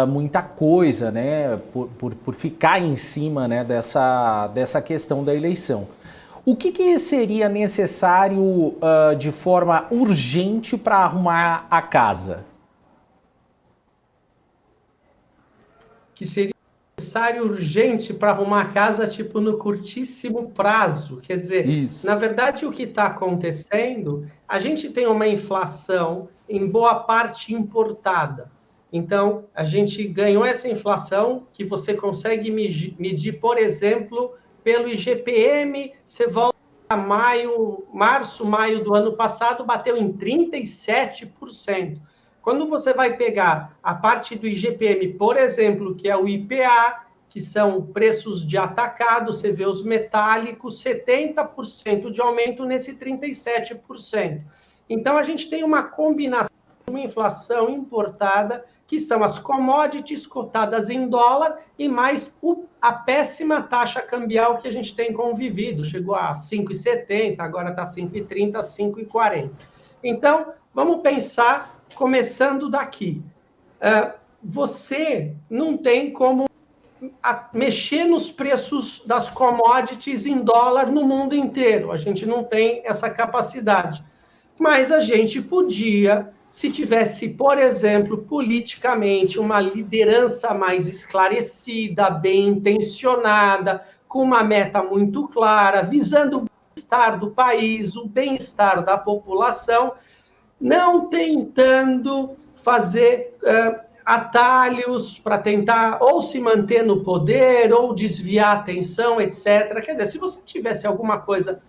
muita coisa, né, por ficar em cima, né, dessa questão da eleição. O que seria necessário de forma urgente para arrumar a casa? Que seria necessário urgente para arrumar a casa, tipo, no curtíssimo prazo. Quer dizer, Isso. Na verdade, o que está acontecendo, a gente tem uma inflação, em boa parte, importada. Então, a gente ganhou essa inflação que você consegue medir, por exemplo, pelo IGPM, você volta a março, maio do ano passado, bateu em 37%. Quando você vai pegar a parte do IGPM, por exemplo, que é o IPA, que são preços de atacado, você vê os metálicos, 70% de aumento nesse 37%. Então, a gente tem uma combinação de uma inflação importada, que são as commodities cotadas em dólar e mais a péssima taxa cambial que a gente tem convivido. Chegou a 5,70, agora está 5,30, 5,40. Então, vamos pensar, começando daqui. Você não tem como mexer nos preços das commodities em dólar no mundo inteiro. A gente não tem essa capacidade. Mas a gente podia, se tivesse, por exemplo, politicamente, uma liderança mais esclarecida, bem intencionada, com uma meta muito clara, visando o bem-estar do país, o bem-estar da população, não tentando fazer atalhos para tentar ou se manter no poder, ou desviar a atenção, etc. Quer dizer, se você tivesse alguma coisa,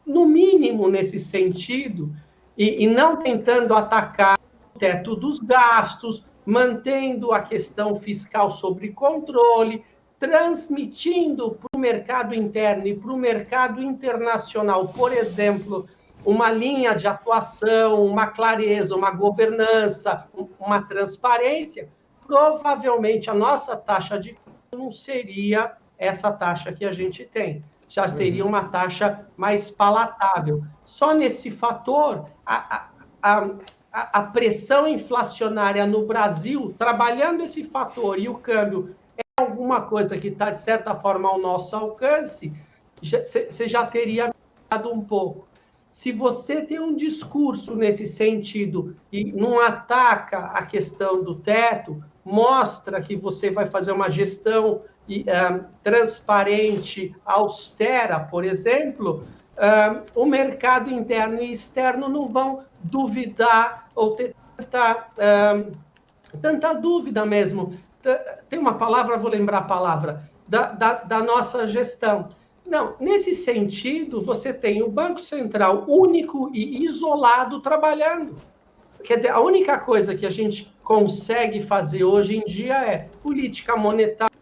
no mínimo nesse sentido, e não tentando atacar o teto dos gastos, mantendo a questão fiscal sob controle, transmitindo para o mercado interno e para o mercado internacional, por exemplo, uma linha de atuação, uma clareza, uma governança, uma transparência, provavelmente a nossa taxa de não seria essa taxa que a gente tem. Já seria uma taxa mais palatável. Só nesse fator, a pressão inflacionária no Brasil, trabalhando esse fator e o câmbio é alguma coisa que está, de certa forma, ao nosso alcance, você já teria melhorado um pouco. Se você tem um discurso nesse sentido e não ataca a questão do teto, mostra que você vai fazer uma gestão transparente, austera, por exemplo, o mercado interno e externo não vão duvidar ou ter tanta dúvida mesmo. Tem uma palavra, vou lembrar a palavra, da nossa gestão. Não, nesse sentido, você tem o Banco Central único e isolado trabalhando. Quer dizer, a única coisa que a gente consegue fazer hoje em dia é política monetária,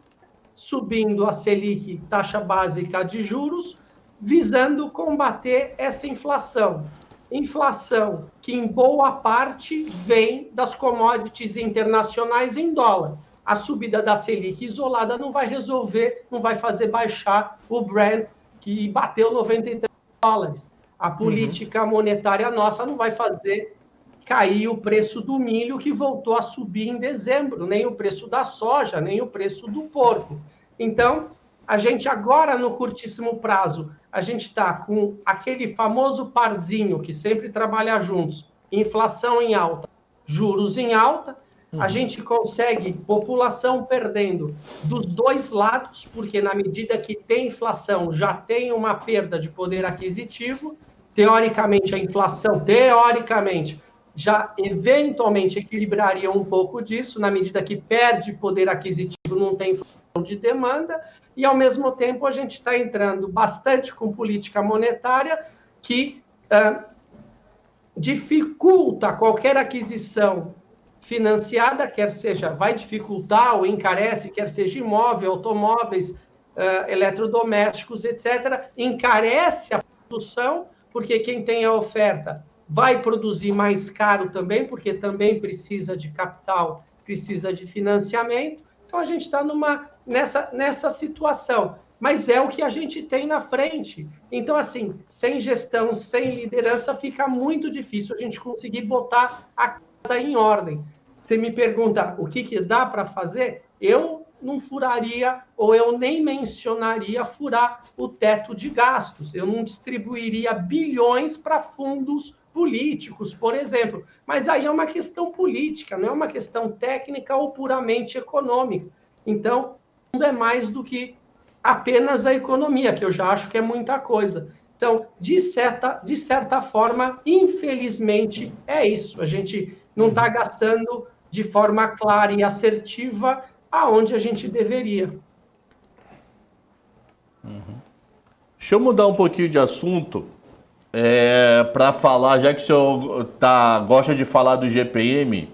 subindo a Selic, taxa básica de juros, visando combater essa inflação. Inflação que, em boa parte, vem das commodities internacionais em dólar. A subida da Selic isolada não vai resolver, não vai fazer baixar o Brent, que bateu 93 dólares. A política monetária nossa não vai fazer cair o preço do milho, que voltou a subir em dezembro, nem o preço da soja, nem o preço do porco. Então, a gente agora, no curtíssimo prazo, a gente está com aquele famoso parzinho que sempre trabalha juntos, inflação em alta, juros em alta, a gente consegue população perdendo dos dois lados, porque na medida que tem inflação, já tem uma perda de poder aquisitivo, teoricamente a inflação, já eventualmente equilibraria um pouco disso, na medida que perde poder aquisitivo, não tem inflação de demanda, e ao mesmo tempo a gente está entrando bastante com política monetária que dificulta qualquer aquisição financiada, quer seja, vai dificultar ou encarece, quer seja imóvel, automóveis, eletrodomésticos, etc., encarece a produção, porque quem tem a oferta vai produzir mais caro também, porque também precisa de capital, precisa de financiamento. Então, a gente está nessa situação. Mas é o que a gente tem na frente. Então, assim, sem gestão, sem liderança, fica muito difícil a gente conseguir botar a casa em ordem. Você me pergunta o que dá para fazer? Eu não furaria, ou eu nem mencionaria furar o teto de gastos. Eu não distribuiria bilhões para fundos políticos, por exemplo. Mas aí é uma questão política, não é uma questão técnica ou puramente econômica. Então, o mundo é mais do que apenas a economia, que eu já acho que é muita coisa. Então, de certa forma, infelizmente, é isso. A gente não está gastando de forma clara e assertiva aonde a gente deveria. Deixa eu mudar um pouquinho de assunto para falar, já que o senhor gosta de falar do GPM,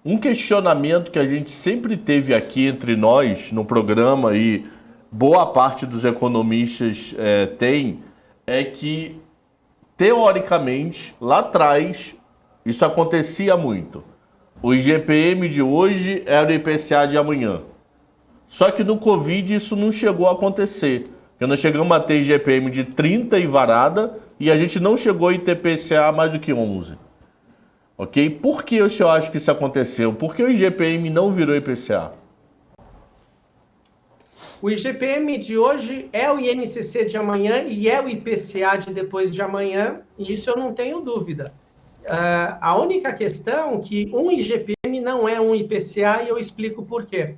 um questionamento que a gente sempre teve aqui entre nós no programa e boa parte dos economistas tem, é que, teoricamente, lá atrás, isso acontecia muito. O IGPM de hoje era o IPCA de amanhã. Só que no Covid isso não chegou a acontecer. Porque nós chegamos a ter IGPM de 30 e varada e a gente não chegou a ter IPCA mais do que 11. Ok? Por que o senhor acha que isso aconteceu? Por que o IGPM não virou IPCA? O IGPM de hoje é o INCC de amanhã e é o IPCA de depois de amanhã, e isso eu não tenho dúvida. A única questão é que um IGPM não é um IPCA, e eu explico por quê.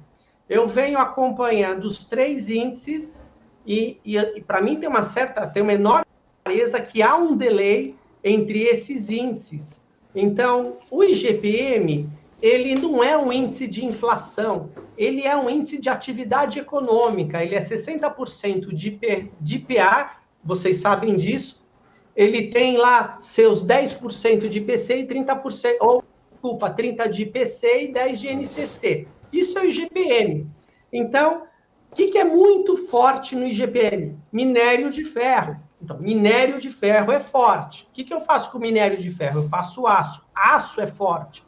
Eu venho acompanhando os três índices e para mim tem uma enorme clareza que há um delay entre esses índices. Então, o IGPM, ele não é um índice de inflação, ele é um índice de atividade econômica, ele é 60% de IPA, vocês sabem disso. Ele tem lá seus 10% de IPC e 30%, ou, desculpa, 30% de IPC e 10% de INCC. Isso é o IGPM. Então, o que é muito forte no IGPM? Minério de ferro. Então, minério de ferro é forte. O que eu faço com minério de ferro? Eu faço aço. Aço é forte.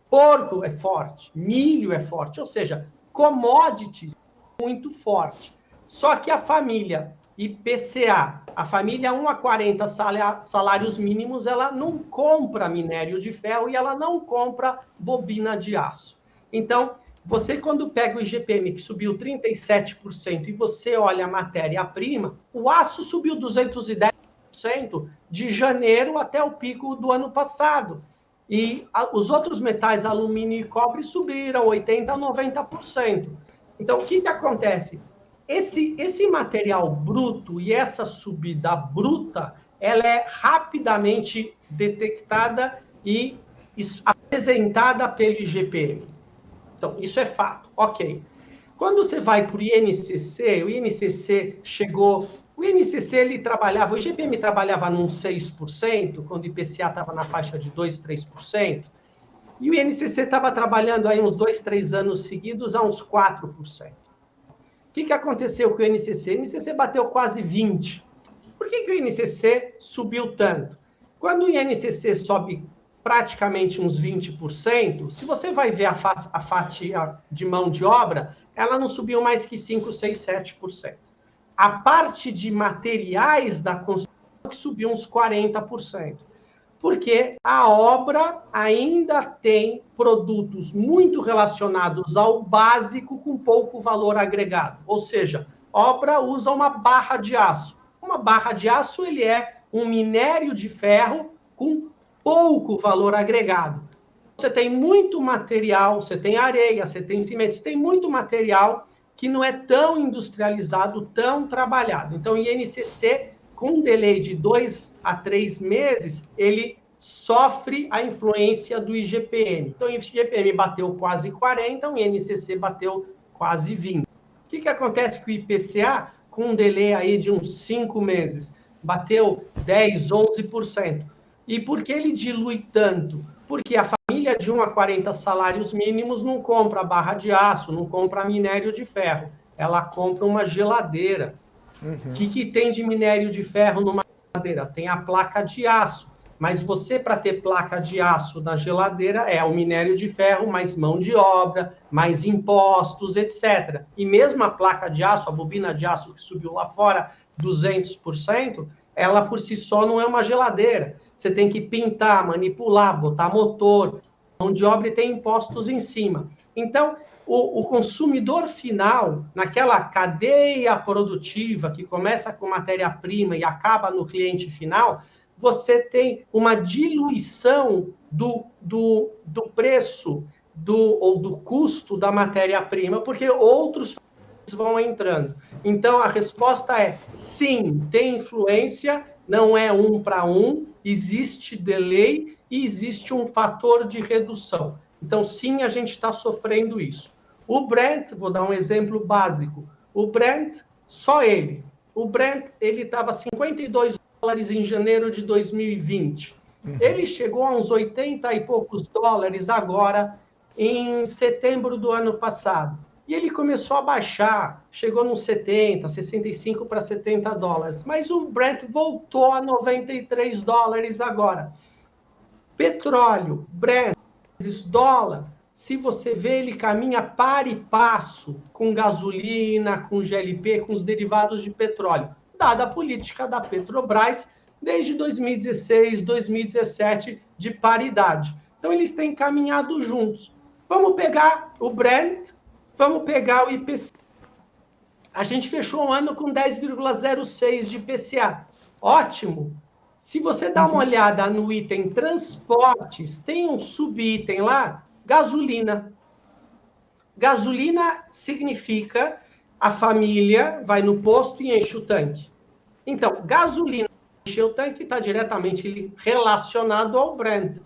Porco é forte. Milho é forte. Ou seja, commodities muito forte. Só que a família IPCA, a família 1 a 40 salários mínimos, ela não compra minério de ferro e ela não compra bobina de aço. Então, você quando pega o IGPM, que subiu 37%, e você olha a matéria-prima, o aço subiu 210% de janeiro até o pico do ano passado. E os outros metais, alumínio e cobre, subiram 80% a 90%. Então, o que acontece? Esse material bruto e essa subida bruta, ela é rapidamente detectada e apresentada pelo IGPM. Então, isso é fato. Ok. Quando você vai para o INCC chegou... O INCC, ele trabalhava... O IGPM trabalhava num 6%, quando o IPCA estava na faixa de 2%, 3%. E o INCC estava trabalhando aí uns 2, 3 anos seguidos a uns 4%. O que aconteceu com o INCC? O INCC bateu quase 20%. Por que o INCC subiu tanto? Quando o INCC sobe praticamente uns 20%, se você vai ver a fatia de mão de obra, ela não subiu mais que 5%, 6%, 7%. A parte de materiais da construção que subiu uns 40%. Porque a obra ainda tem produtos muito relacionados ao básico com pouco valor agregado. Ou seja, obra usa uma barra de aço. Uma barra de aço, ele é um minério de ferro com pouco valor agregado. Você tem muito material, você tem areia, você tem cimento, você tem muito material que não é tão industrializado, tão trabalhado. Então, o INCC, com um delay de 2 a 3 meses, ele sofre a influência do IGPM. Então, o IGPM bateu quase 40%, o INCC bateu quase 20%. O que acontece com o IPCA, com um delay aí de uns 5 meses? Bateu 10%, 11%. E por que ele dilui tanto? Porque a família de 1 a 40 salários mínimos não compra barra de aço, não compra minério de ferro. Ela compra uma geladeira. O que tem de minério de ferro numa geladeira, tem a placa de aço. Mas você, para ter placa de aço na geladeira, é o minério de ferro, mais mão de obra, mais impostos, etc. E mesmo a placa de aço, a bobina de aço que subiu lá fora, 200%, ela por si só não é uma geladeira. Você tem que pintar, manipular, botar motor, mão de obra e tem impostos em cima. Então, o consumidor final, naquela cadeia produtiva que começa com matéria-prima e acaba no cliente final, você tem uma diluição do preço ou do custo da matéria-prima, porque outros vão entrando. Então, a resposta é sim, tem influência, não é 1 para 1, existe delay e existe um fator de redução. Então, sim, a gente está sofrendo isso. O Brent, vou dar um exemplo básico, o Brent, só ele. O Brent, ele estava $52 em janeiro de 2020. Ele chegou a uns 80 e poucos dólares agora, em setembro do ano passado. E ele começou a baixar, chegou nos 70, 65 para $70. Mas o Brent voltou a $93 agora. Petróleo, Brent, dólar, se você vê, ele caminha par e passo com gasolina, com GLP, com os derivados de petróleo, dada a política da Petrobras desde 2016, 2017, de paridade. Então, eles têm caminhado juntos. Vamos pegar o Brent, vamos pegar o IPCA. A gente fechou um ano com 10,06 de IPCA. Ótimo. Se você dá uma olhada no item transportes, tem um subitem lá, gasolina. Gasolina significa a família vai no posto e enche o tanque. Então, gasolina encher o tanque está diretamente relacionado ao Brent.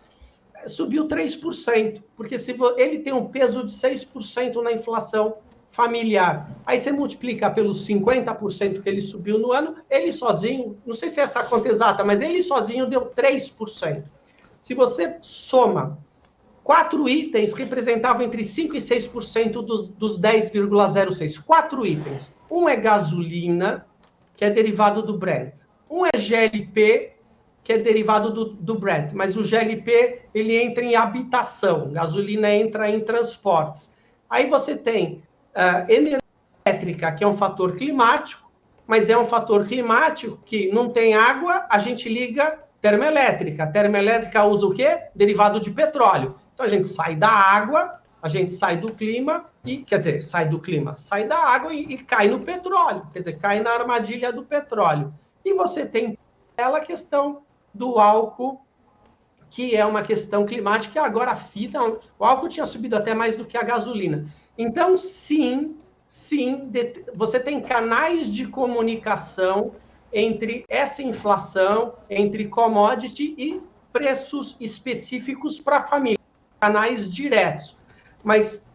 Subiu 3%, porque ele tem um peso de 6% na inflação familiar. Aí você multiplica pelos 50% que ele subiu no ano, ele sozinho, não sei se é essa a conta exata, mas ele sozinho deu 3%. Se você soma 4 itens, representavam entre 5% e 6% dos 10,06. 4 itens. Um é gasolina, que é derivado do Brent. Um é GLP, que é derivado do Brent. Mas o GLP, ele entra em habitação. Gasolina entra em transportes. Aí você tem energia elétrica, que é um fator climático, mas é um fator climático que não tem água, a gente liga termoelétrica. A termoelétrica usa o quê? Derivado de petróleo. Então, a gente sai da água, a gente sai do clima, sai da água e cai no petróleo, quer dizer, cai na armadilha do petróleo. E você tem aquela questão do álcool, que é uma questão climática, e agora o álcool tinha subido até mais do que a gasolina. Então, sim, você tem canais de comunicação entre essa inflação, entre commodity e preços específicos para a família, canais diretos. Mas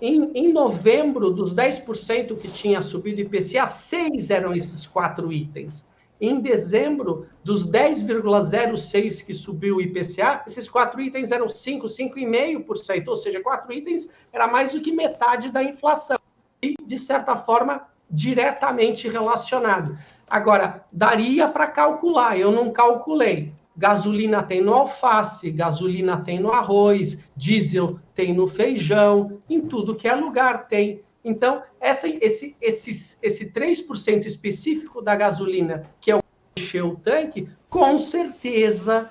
em novembro, dos 10% que tinha subido IPCA, 6 eram esses 4 itens. Em dezembro, dos 10,06 que subiu o IPCA, esses 4 itens eram 5,5%, ou seja, 4 itens era mais do que metade da inflação. E, de certa forma, diretamente relacionado. Agora, daria para calcular, eu não calculei. Gasolina tem no alface, gasolina tem no arroz, diesel tem no feijão, em tudo que é lugar tem. Então, esse 3% específico da gasolina, que é o que encheu o tanque, com certeza,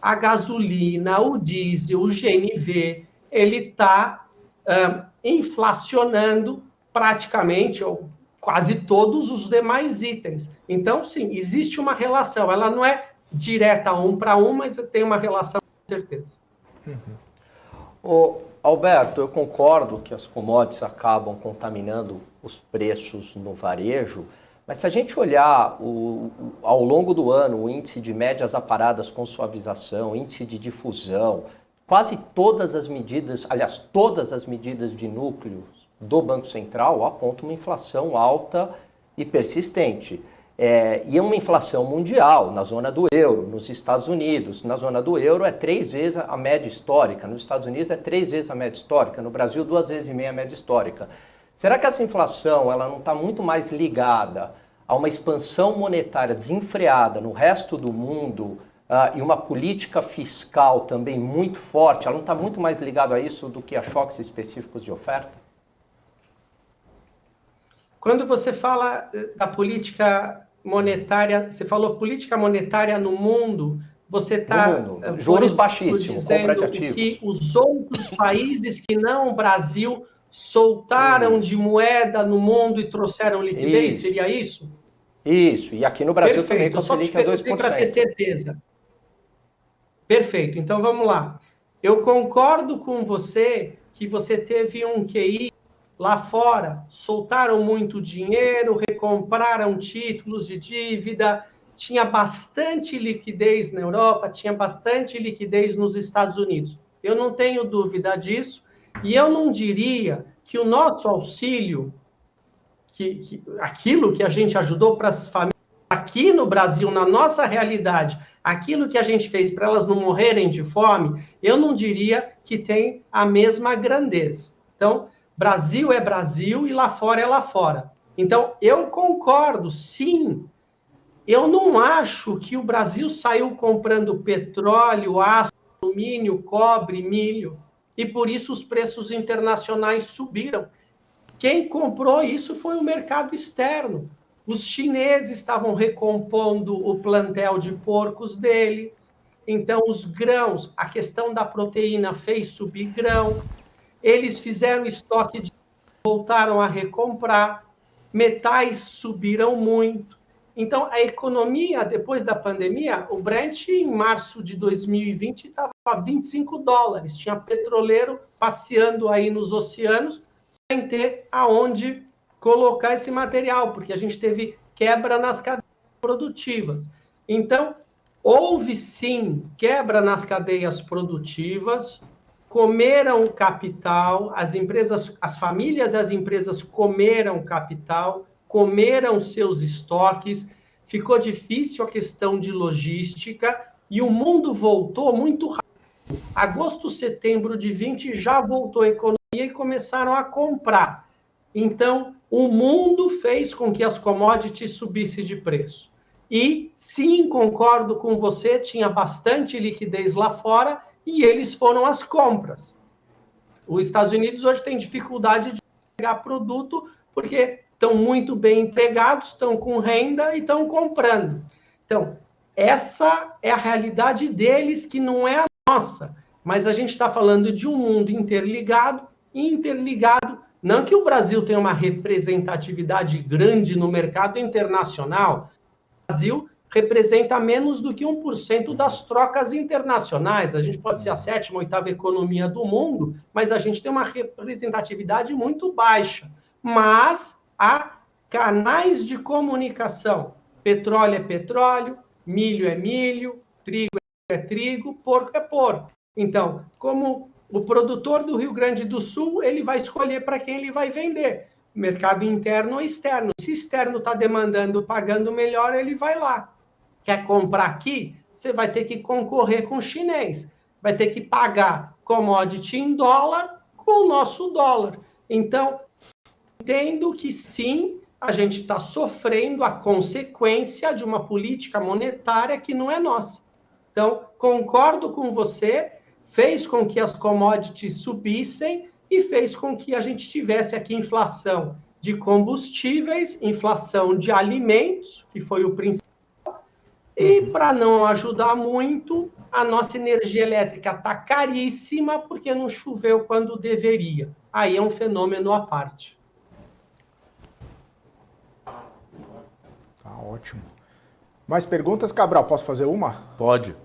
a gasolina, o diesel, o GNV, ele está inflacionando praticamente, ou quase todos os demais itens. Então, sim, existe uma relação. Ela não é direta 1 para 1, mas tem uma relação, com certeza. Alberto, eu concordo que as commodities acabam contaminando os preços no varejo, mas se a gente olhar ao longo do ano o índice de médias aparadas com suavização, índice de difusão, quase todas as medidas, aliás, todas as medidas de núcleo do Banco Central apontam uma inflação alta e persistente. E é uma inflação mundial, na zona do euro, nos Estados Unidos. Na zona do euro é 3 vezes a média histórica, nos Estados Unidos é 3 vezes a média histórica, no Brasil 2,5 vezes a média histórica. Será que essa inflação ela não está muito mais ligada a uma expansão monetária desenfreada no resto do mundo e uma política fiscal também muito forte, ela não está muito mais ligada a isso do que a choques específicos de oferta? Quando você fala da política monetária, você falou política monetária no mundo, você está juros baixíssimos, compra de ativos, que os outros países que não o Brasil soltaram de moeda no mundo e trouxeram liquidez, seria isso? Isso, e aqui no Brasil Perfeito. também com a Selic a 2%. Para ter certeza. Perfeito, então vamos lá. Eu concordo com você que você teve um QI lá fora, soltaram muito dinheiro, recompraram títulos de dívida, tinha bastante liquidez na Europa, tinha bastante liquidez nos Estados Unidos. Eu não tenho dúvida disso, e eu não diria que o nosso auxílio, aquilo que a gente ajudou para as famílias aqui no Brasil, na nossa realidade, aquilo que a gente fez para elas não morrerem de fome, eu não diria que tem a mesma grandeza. Então, Brasil é Brasil e lá fora é lá fora. Então, eu concordo, sim. Eu não acho que o Brasil saiu comprando petróleo, aço, alumínio, cobre, milho, e por isso os preços internacionais subiram. Quem comprou isso foi o mercado externo. Os chineses estavam recompondo o plantel de porcos deles. Então, os grãos, a questão da proteína fez subir grão. Eles fizeram estoque de... voltaram a recomprar. Metais subiram muito. Então, a economia, depois da pandemia, o Brent, em março de 2020, estava a $25. Tinha petroleiro passeando aí nos oceanos sem ter aonde colocar esse material, porque a gente teve quebra nas cadeias produtivas. Então, houve sim quebra nas cadeias produtivas, comeram capital, as empresas, as famílias e as empresas comeram capital, comeram seus estoques, ficou difícil a questão de logística e o mundo voltou muito rápido. Agosto, setembro de 20 já voltou a economia e começaram a comprar. Então, o mundo fez com que as commodities subissem de preço. E, sim, concordo com você, tinha bastante liquidez lá fora e eles foram às compras. Os Estados Unidos hoje tem dificuldade de pegar produto porque estão muito bem empregados, estão com renda e estão comprando. Então, essa é a realidade deles, que não é a nossa. Mas a gente está falando de um mundo interligado, não que o Brasil tenha uma representatividade grande no mercado internacional. O Brasil representa menos do que 1% das trocas internacionais. A gente pode ser a 7ª, 8ª economia do mundo, mas a gente tem uma representatividade muito baixa. Mas há canais de comunicação. Petróleo é petróleo, milho é milho, trigo é trigo, porco é porco. Então, como o produtor do Rio Grande do Sul, ele vai escolher para quem ele vai vender. Mercado interno ou externo. Se externo está demandando, pagando melhor, ele vai lá. Quer comprar aqui? Você vai ter que concorrer com o chinês. Vai ter que pagar commodity em dólar com o nosso dólar. Então, entendo que sim, a gente está sofrendo a consequência de uma política monetária que não é nossa. Então, concordo com você, fez com que as commodities subissem e fez com que a gente tivesse aqui inflação de combustíveis, inflação de alimentos, que foi o principal, e para não ajudar muito, a nossa energia elétrica está caríssima porque não choveu quando deveria. Aí é um fenômeno à parte. Tá ótimo. Mais perguntas, Cabral? Posso fazer uma? Pode.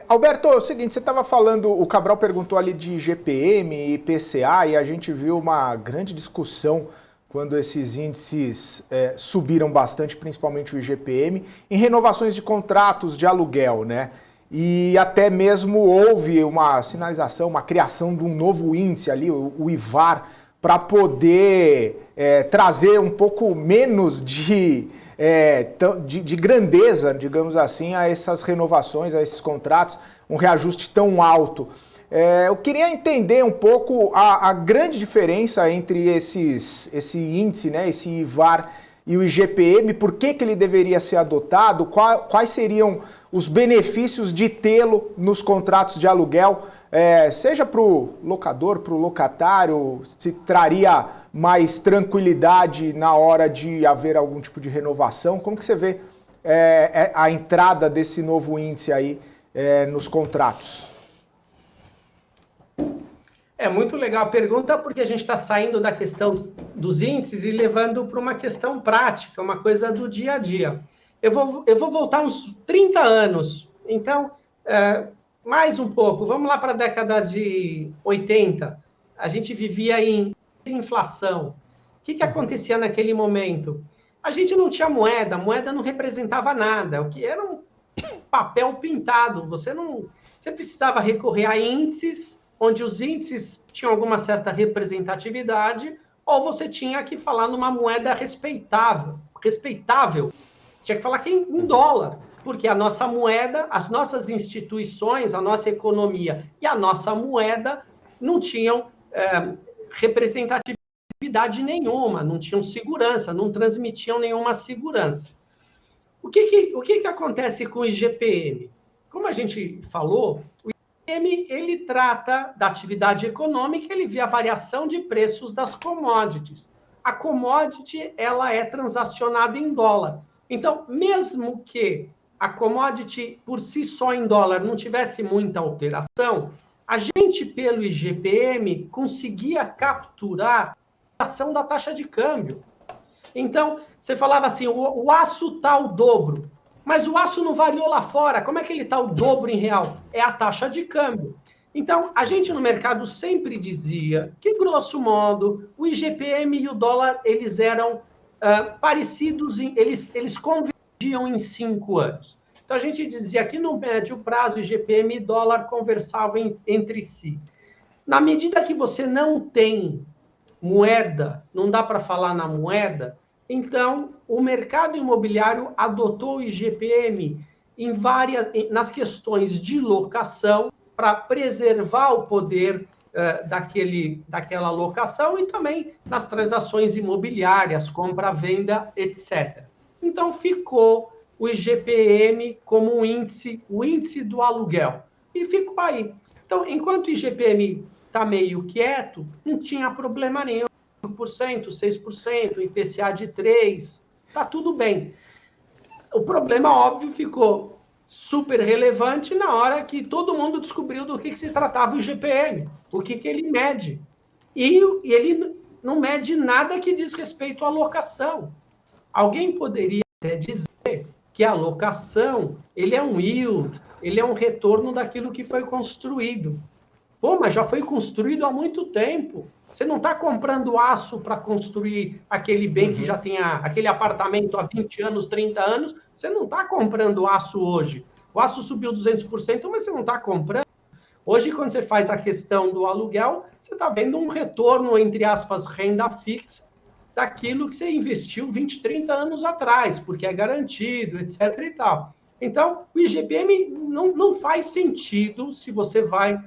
Alberto, é o seguinte, você estava falando, o Cabral perguntou ali de GPM e IPCA e a gente viu uma grande discussão quando esses índices subiram bastante, principalmente o IGPM, em renovações de contratos de aluguel, né? E até mesmo houve uma sinalização, uma criação de um novo índice ali, o IVAR, para poder trazer um pouco menos de grandeza, digamos assim, a essas renovações, a esses contratos, um reajuste tão alto. Eu queria entender um pouco a grande diferença entre esse índice, né, esse IVAR e o IGPM, por que ele deveria ser adotado, quais seriam os benefícios de tê-lo nos contratos de aluguel, seja para o locador, para o locatário, se traria mais tranquilidade na hora de haver algum tipo de renovação? Como que você vê a entrada desse novo índice aí nos contratos? É muito legal a pergunta, porque a gente está saindo da questão dos índices e levando para uma questão prática, uma coisa do dia a dia. Eu vou voltar uns 30 anos, então, mais um pouco, vamos lá para a década de 80, a gente vivia em inflação. O que acontecia naquele momento? A gente não tinha moeda, a moeda não representava nada, o que era um papel pintado, você precisava recorrer a índices, onde os índices tinham alguma certa representatividade, ou você tinha que falar numa moeda respeitável, tinha que falar em dólar, porque a nossa moeda, as nossas instituições, a nossa economia e a nossa moeda não tinham representatividade nenhuma, não tinham segurança, não transmitiam nenhuma segurança. O que acontece com o IGPM? Como a gente falou, o IGPM ele trata da atividade econômica, ele vê a variação de preços das commodities. A commodity ela é transacionada em dólar. Então, mesmo que a commodity por si só em dólar não tivesse muita alteração, a gente, pelo IGPM, conseguia capturar a ação da taxa de câmbio. Então, você falava assim, o aço está o dobro, mas o aço não variou lá fora. Como é que ele está o dobro em real? É a taxa de câmbio. Então, a gente no mercado sempre dizia que, grosso modo, o IGPM e o dólar, eles eram parecidos, eles convergiam em 5 anos. Então, a gente dizia que no médio prazo, IGPM e dólar conversavam entre si. Na medida que você não tem moeda, não dá para falar na moeda, então o mercado imobiliário adotou o IGPM nas questões de locação para preservar o poder daquela locação e também nas transações imobiliárias, compra, venda, etc. Então ficou o IGPM como um índice, o índice do aluguel, e ficou aí. Então, enquanto o IGPM está meio quieto, não tinha problema nenhum, 5%, 6%, IPCA de 3%, está tudo bem. O problema, óbvio, ficou super relevante na hora que todo mundo descobriu do que se tratava o IGPM, o que ele mede. E ele não mede nada que diz respeito à locação. Alguém poderia até dizer que a locação, ele é um yield, ele é um retorno daquilo que foi construído. Pô, mas já foi construído há muito tempo. Você não está comprando aço para construir aquele bem que já tem aquele apartamento há 20 anos, 30 anos. Você não está comprando aço hoje. O aço subiu 200%, mas você não está comprando. Hoje, quando você faz a questão do aluguel, você está vendo um retorno, entre aspas, renda fixa, daquilo que você investiu 20, 30 anos atrás, porque é garantido, etc. e tal. Então, o IGPM não faz sentido se você vai...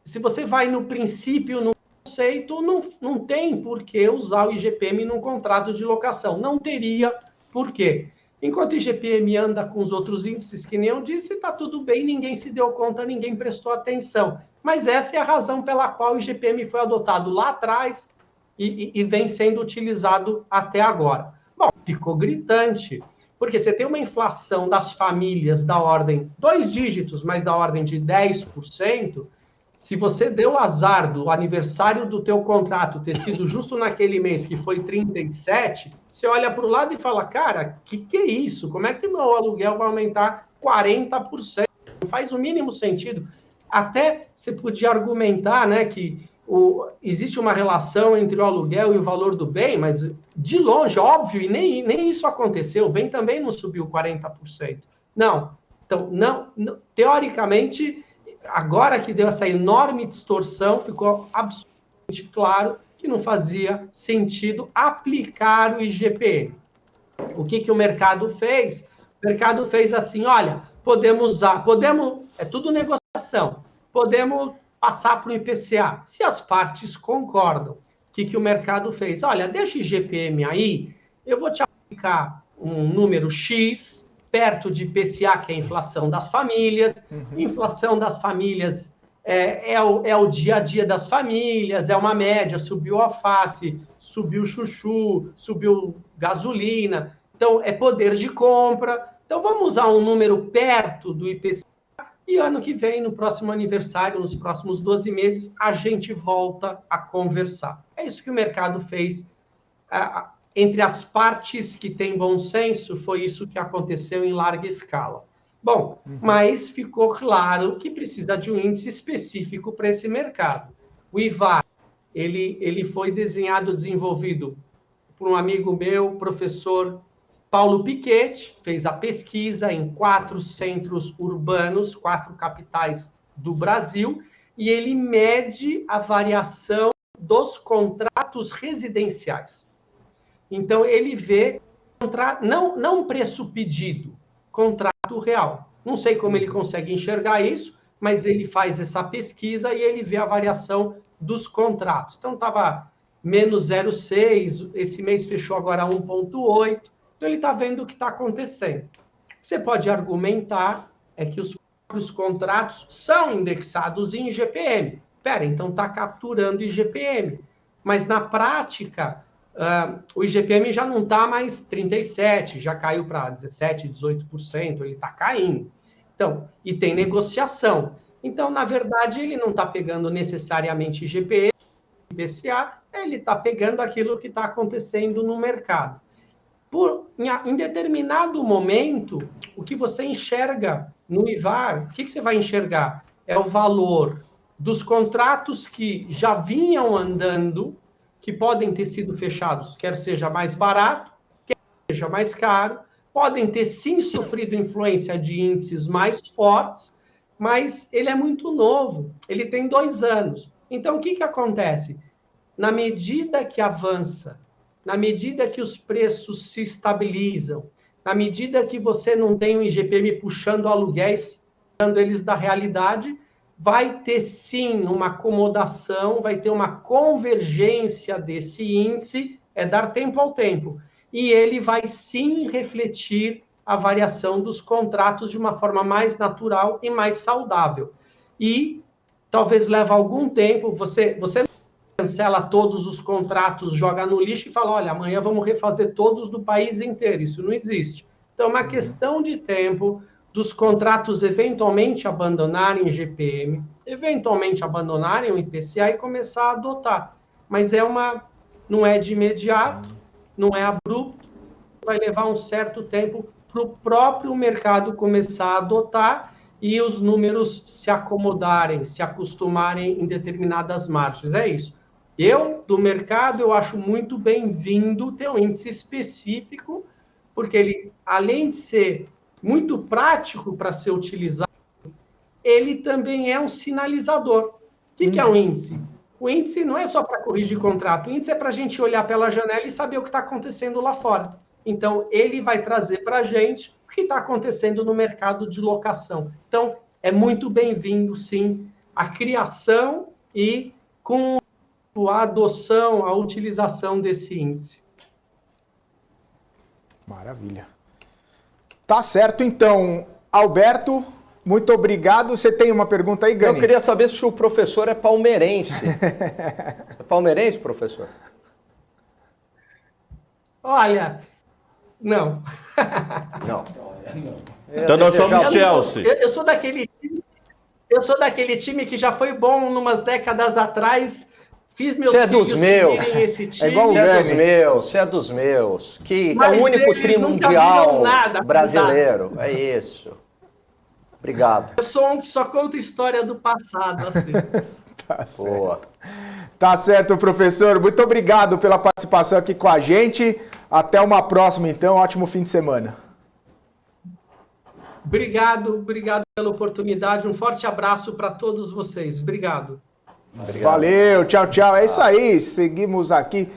se você vai no princípio, no conceito, não tem por que usar o IGPM num contrato de locação. Não teria por quê. Enquanto o IGPM anda com os outros índices, que nem eu disse, está tudo bem, ninguém se deu conta, ninguém prestou atenção. Mas essa é a razão pela qual o IGPM foi adotado lá atrás e vem sendo utilizado até agora. Bom, ficou gritante, porque você tem uma inflação das famílias da ordem, 2 dígitos, mas da ordem de 10%, se você deu o azar do aniversário do teu contrato ter sido justo naquele mês que foi 37, você olha para o lado e fala, cara, que é isso? Como é que meu aluguel vai aumentar 40%? Não faz o mínimo sentido. Até você podia argumentar, né, que existe uma relação entre o aluguel e o valor do bem, mas de longe, óbvio, e nem isso aconteceu, o bem também não subiu 40%. Não. Então, não, teoricamente, agora que deu essa enorme distorção, ficou absolutamente claro que não fazia sentido aplicar o IGPM. O que o mercado fez? O mercado fez assim, olha, é tudo negociação, podemos passar para o IPCA, se as partes concordam. que o mercado fez? Olha, deixa o IGPM aí, eu vou te aplicar um número X, perto de IPCA, que é a inflação das famílias. Inflação das famílias é o dia a dia das famílias, é uma média, subiu alface, subiu chuchu, subiu gasolina, então é poder de compra. Então vamos usar um número perto do IPCA e ano que vem, no próximo aniversário, nos próximos 12 meses, a gente volta a conversar. É isso que o mercado fez. Entre as partes que têm bom senso, foi isso que aconteceu em larga escala. Bom, mas ficou claro que precisa de um índice específico para esse mercado. O IVAR, ele foi desenvolvido por um amigo meu, professor Paulo Piketty, fez a pesquisa em 4 centros urbanos, 4 capitais do Brasil, e ele mede a variação dos residenciais. Então, ele vê não preço pedido, contrato real. Não sei como ele consegue enxergar isso, mas ele faz essa pesquisa e ele vê a variação dos contratos. Então, estava menos 0,6, esse mês fechou agora 1,8. Então, ele está vendo o que está acontecendo. Você pode argumentar que os próprios contratos são indexados em IGPM. Espera, então está capturando IGPM. Mas, na prática, o IGPM já não está mais 37%, já caiu para 17%, 18%, ele está caindo. Então, e tem negociação. Então, na verdade, ele não está pegando necessariamente IGPM, IPCA, ele está pegando aquilo que está acontecendo no mercado. Em determinado momento, o que você enxerga no IVAR, o que você vai enxergar? É o valor dos contratos que já vinham andando, que podem ter sido fechados, quer seja mais barato, quer seja mais caro, podem ter sim sofrido influência de índices mais fortes, mas ele é muito novo, ele tem 2 anos. Então, o que acontece? Na medida que avança, na medida que os preços se estabilizam, na medida que você não tem um IGPM puxando aluguéis, tirando eles da realidade, vai ter sim uma acomodação, vai ter uma convergência desse índice, é dar tempo ao tempo. E ele vai sim refletir a variação dos contratos de uma forma mais natural e mais saudável. E talvez leve algum tempo, você não cancela todos os contratos, joga no lixo e fala, olha, amanhã vamos refazer todos do país inteiro. Isso não existe. Então, é uma questão de tempo dos contratos eventualmente abandonarem IGPM, eventualmente abandonarem o IPCA e começar a adotar. Mas não é de imediato, não é abrupto, vai levar um certo tempo para o próprio mercado começar a adotar e os números se acomodarem, se acostumarem em determinadas margens. É isso. Do mercado, eu acho muito bem-vindo ter um índice específico, porque ele, além de ser muito prático para ser utilizado, ele também é um sinalizador. O que é um índice? O índice não é só para corrigir contrato, o índice é para a gente olhar pela janela e saber o que está acontecendo lá fora. Então, ele vai trazer para a gente o que está acontecendo no mercado de locação. Então, é muito bem-vindo, sim, a criação e com a adoção, a utilização desse índice. Maravilha. Tá certo, então. Alberto, muito obrigado. Você tem uma pergunta aí, Gani? Eu queria saber se o professor é palmeirense. É palmeirense, professor? Olha, não. Não. Então nós somos Chelsea. Eu sou daquele time que já foi bom umas décadas atrás. Fiz meus filhos seguirem esse time. Você é dos meus. Que é o único tri mundial brasileiro. É isso. Obrigado. Eu sou um que só conta história do passado, assim. Tá certo. Boa. Tá certo, professor. Muito obrigado pela participação aqui com a gente. Até uma próxima, então. Ótimo fim de semana. Obrigado pela oportunidade. Um forte abraço para todos vocês. Obrigado. Obrigado. Valeu, tchau, tchau. É isso aí. Seguimos aqui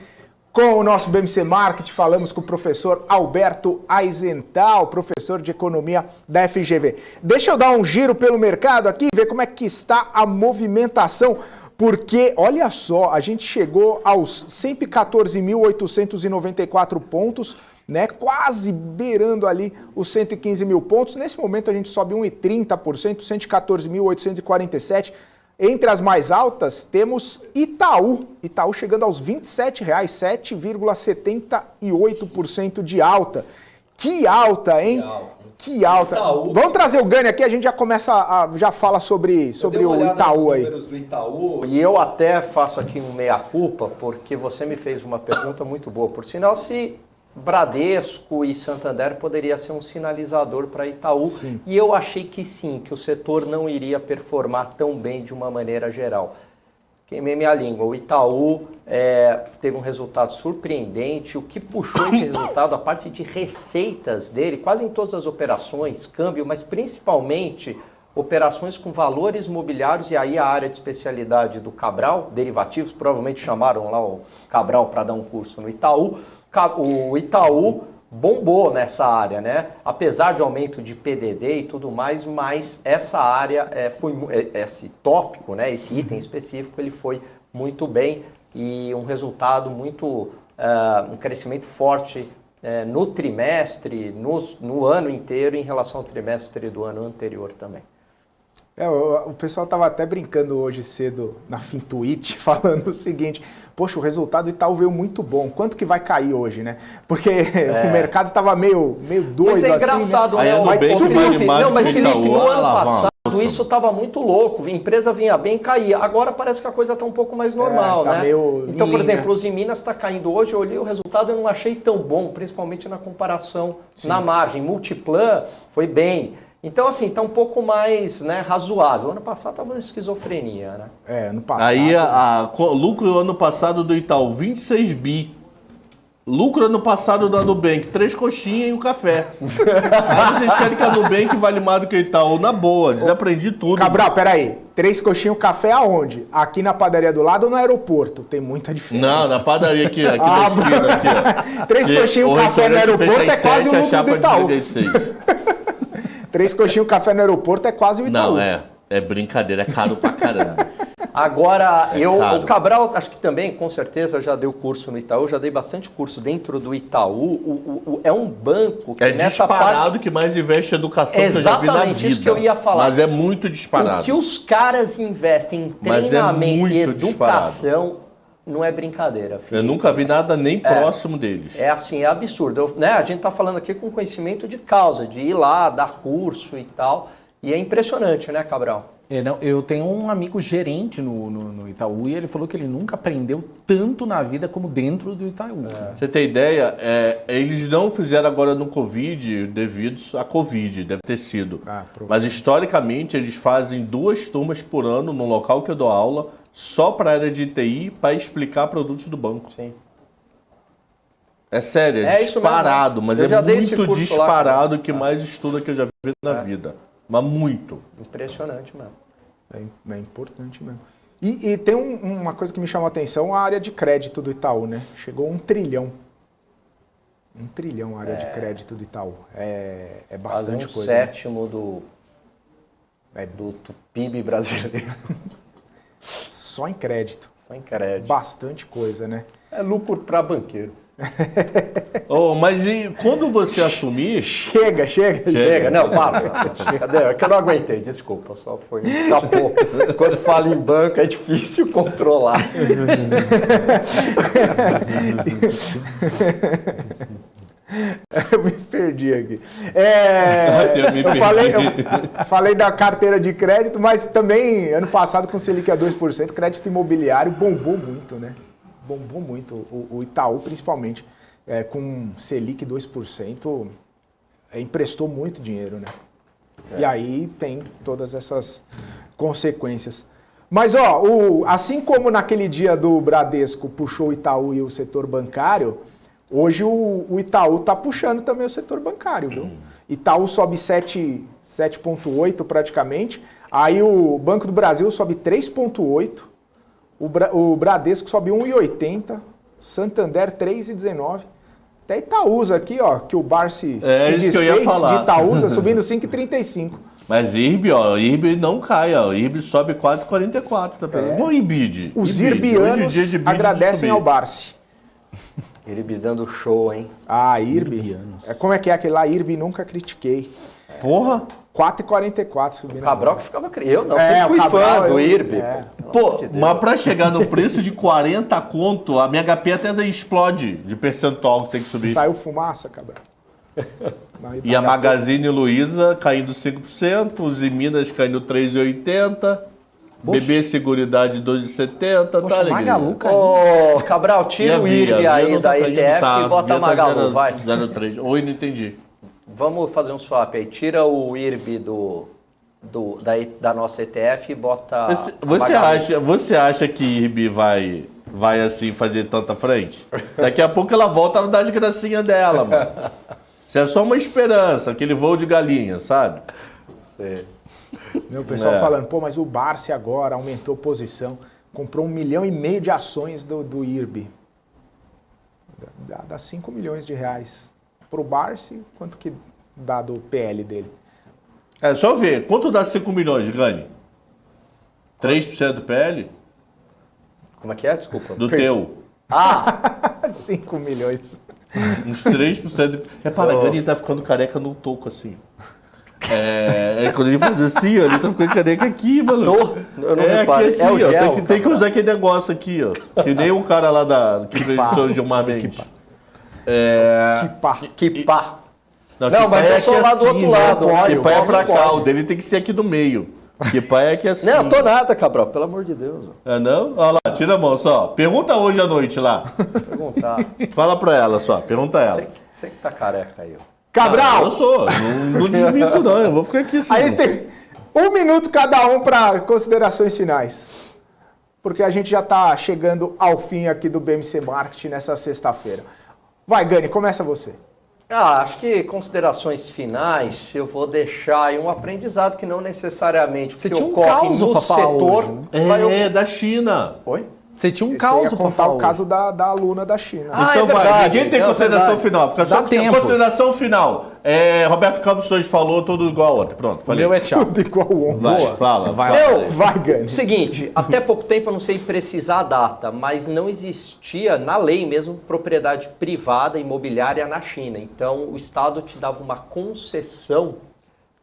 com o nosso BMC Market. Falamos com o professor Alberto Aizental, professor de economia da FGV. Deixa eu dar um giro pelo mercado aqui, ver como é que está a movimentação. porque, olha só, a gente chegou aos 114.894 pontos, né? Quase beirando ali os 115 mil pontos. Nesse momento a gente sobe 1,30%, 114.847. Entre as mais altas temos Itaú. Itaú chegando aos R$ 27,00, 7,78% de alta. Que alta, hein? Que alta. Itaú. Vamos trazer o Gani aqui, a gente já começa já fala sobre o Itaú aí. Números do Itaú, e eu até faço aqui um meia-culpa, porque você me fez uma pergunta muito boa. Por sinal, se Bradesco e Santander poderia ser um sinalizador para Itaú. Sim. E eu achei que sim, que o setor não iria performar tão bem de uma maneira geral. Queimei minha língua. O Itaú teve um resultado surpreendente. O que puxou esse resultado, a parte de receitas dele, quase em todas as operações, câmbio, mas principalmente operações com valores imobiliários, e aí a área de especialidade do Cabral, derivativos, provavelmente chamaram lá o Cabral para dar um curso no Itaú. O Itaú bombou nessa área, né? Apesar de aumento de PDD e tudo mais, mas essa área, esse tópico, né? Esse item específico, ele foi muito bem e um resultado muito, um crescimento forte no trimestre, no ano inteiro em relação ao trimestre do ano anterior também. O pessoal estava até brincando hoje cedo na Fintuit, falando o seguinte, poxa, o resultado do Itaú veio muito bom, quanto que vai cair hoje, né? Porque o mercado estava meio doido assim, mas é engraçado, né? né? Mas Felipe, no ano Itaú, passado isso estava muito louco, a empresa vinha bem e caía. Agora parece que a coisa está um pouco mais normal, tá né? meio Então, por linha. exemplo, os Minas está caindo hoje, eu olhei o resultado e não achei tão bom, principalmente na comparação na margem. Multiplan foi bem. Então, assim, está um pouco mais, né, razoável. Ano passado estava uma esquizofrenia, né? Ano passado. Aí, lucro ano passado do Itaú, 26 bi. Lucro ano passado da Nubank, 3 coxinhas e um café. Aí vocês querem que a Nubank vale mais do que o Itaú? Na boa, desaprendi tudo. Cabral, peraí, 3 coxinhas e um café aonde? Aqui na padaria do lado ou no aeroporto? Tem muita diferença. Não, na padaria aqui na esquina. Aqui, ó. 3 coxinhas e um café no aeroporto é quase o lucro do Itaú. 3 coxinhas e um café no aeroporto é quase o Itaú. Não, é brincadeira, é caro pra caramba. Agora, caro. o Cabral, acho que também, com certeza, já deu curso no Itaú, já dei bastante curso dentro do Itaú. É um banco que nessa disparado parte... que mais investe em educação que eu já vi na vida. Exatamente, isso que eu ia falar. Mas é muito disparado. O que os caras investem em treinamento e educação não é brincadeira, Felipe. Eu nunca vi nada nem próximo deles. É assim, é absurdo. Né? A gente está falando aqui com conhecimento de causa, de ir lá, dar curso e tal. E é impressionante, né, Cabral? Eu tenho um amigo gerente no Itaú e ele falou que ele nunca aprendeu tanto na vida como dentro do Itaú. Você tem ideia? Eles não fizeram agora no Covid devido à Covid, deve ter sido. Mas historicamente eles fazem 2 turmas por ano no local que eu dou aula, só para a área de TI, para explicar produtos do banco. Sim. É sério, é disparado, mas é muito disparado o que mais estuda que eu já vi na vida. Mas muito. Impressionante mesmo. É importante mesmo. E tem uma coisa que me chamou a atenção, a área de crédito do Itaú, né? Chegou a 1 trilhão. 1 trilhão a área de crédito do Itaú. É bastante quase coisa. 1/7 do PIB brasileiro. Só em crédito. Só em crédito. Bastante coisa, né? É lucro para banqueiro. Mas e quando você assumir... Chega. Não, para. É que eu não aguentei, desculpa, só foi, me escapou. Quando fala em banco é difícil controlar. Eu me perdi aqui. Eu falei da carteira de crédito, mas também, ano passado, com o Selic a 2%, crédito imobiliário bombou muito, né? Bombou muito. O Itaú, principalmente, com Selic 2%, emprestou muito dinheiro, né? E aí tem todas essas consequências. Mas, assim como naquele dia do Bradesco puxou o Itaú e o setor bancário, hoje o Itaú está puxando também o setor bancário, viu? Itaú sobe 7,8 praticamente, aí o Banco do Brasil sobe 3,8, o Bradesco sobe 1,80, Santander 3,19, até Itaúsa aqui, ó, que o Bar se desfez de Itaúsa, subindo 5,35. Mas IRB, ó, IRB não cai, ó. IRB sobe 4,44, tá pegando? Não IBID. Os IBID. irbianos Hoje em dia de IBID agradecem subir. ao Barsi. IRB dando show, hein? Ah, IRB. Irbianos. Como é que é aquele lá? IRB nunca critiquei. Porra. 4,44 subindo. O Cabral que ficava... Eu não, É, sempre fui o Cabral, fã do eu- IRB. é. Pô, mas pra chegar no preço de 40 conto, a minha HP até explode de percentual que tem que subir. Saiu fumaça, Cabral. Não, E a Magazine Luiza caindo 5%, os Minas caindo 3,80%, BB Seguridade 2,70%, Poxa, tá alegria. Magalu caiu. Ô, Cabral, tira o IRB aí da ETF e bota a Magalu, vai. 0,3. Oi, não entendi. Vamos fazer um swap aí. Tira o IRB da nossa ETF e bota a Magalu. Você acha que IRB vai assim fazer tanta frente? Daqui a pouco ela volta a dar as gracinhas dela, mano. Isso é só uma esperança, aquele voo de galinha, sabe? Sei. O pessoal É. falando, pô, mas o Barsi agora aumentou posição, comprou 1,5 milhão de ações do IRB. Dá 5 milhões de reais. Pro Barsi, quanto que dá do PL dele? É só ver, quanto dá 5 milhões, Gani? 3% do PL? Como é que é? Desculpa. Do perdi. teu. Ah, 5 milhões. Uns 3%. Repara, Oh. Gani tá ficando careca no toco, assim. Quando ele faz assim, ó, ele tá ficando careca aqui, mano. eu não Aqui reparei. assim, É o ó. gel, Tem que Cabral. usar aquele negócio aqui, ó. Que nem o cara lá que fez o seu Gilmar Mendes. Que pá. Que pá. Não, Não, mas pai eu sou aqui lá do outro né? lado, Que eu pai é posso, pra cá, pode. o dele tem que ser aqui no meio. Que pai é que é assim. Não, tô nada, Cabral, pelo amor de Deus. É não? Olha lá, tira a mão só. Pergunta hoje à noite lá. Vou perguntar. Fala pra ela só, pergunta ela. Você que tá careca aí, ó. Cabral! Eu sou, não desminto não, eu vou ficar aqui assim. Aí tem 1 minuto cada um para considerações finais. Porque a gente já está chegando ao fim aqui do BMC Marketing nessa sexta-feira. Vai, Gani, começa você. Acho que considerações finais, eu vou deixar aí um aprendizado que não necessariamente Você que tinha um ocorre caos no pra falar setor. hoje, né? É, da China. Oi? Você tinha um Você ia caos pra contar falar o hoje. caso da aluna da China. Ah, Então é vai, verdade, ninguém tem é consideração verdade. final. Fica só Dá com tempo. consideração final. Roberto Campos hoje falou tudo igual ao outro. Pronto, O falei. meu é tchau. Tudo igual o ombro. Vai, fala. Vai fala. lá. Vai, Gani. Seguinte, até pouco tempo eu não sei precisar a data, mas não existia na lei mesmo propriedade privada imobiliária na China. Então o Estado te dava uma concessão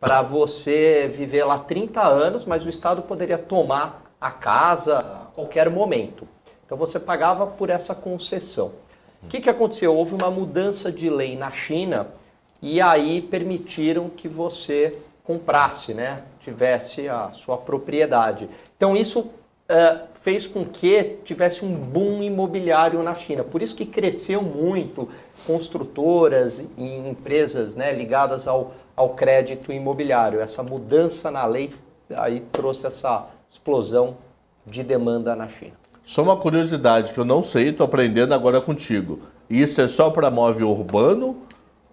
para você viver lá 30 anos, mas o Estado poderia tomar a casa a qualquer momento. Então você pagava por essa concessão. O que aconteceu? Houve uma mudança de lei na China e aí permitiram que você comprasse, né? Tivesse a sua propriedade. Então isso fez com que tivesse um boom imobiliário na China. Por isso que cresceu muito construtoras e empresas, né, ligadas ao crédito imobiliário. Essa mudança na lei aí trouxe essa explosão de demanda na China. Só uma curiosidade que eu não sei, tô aprendendo agora contigo. Isso é só para móvel urbano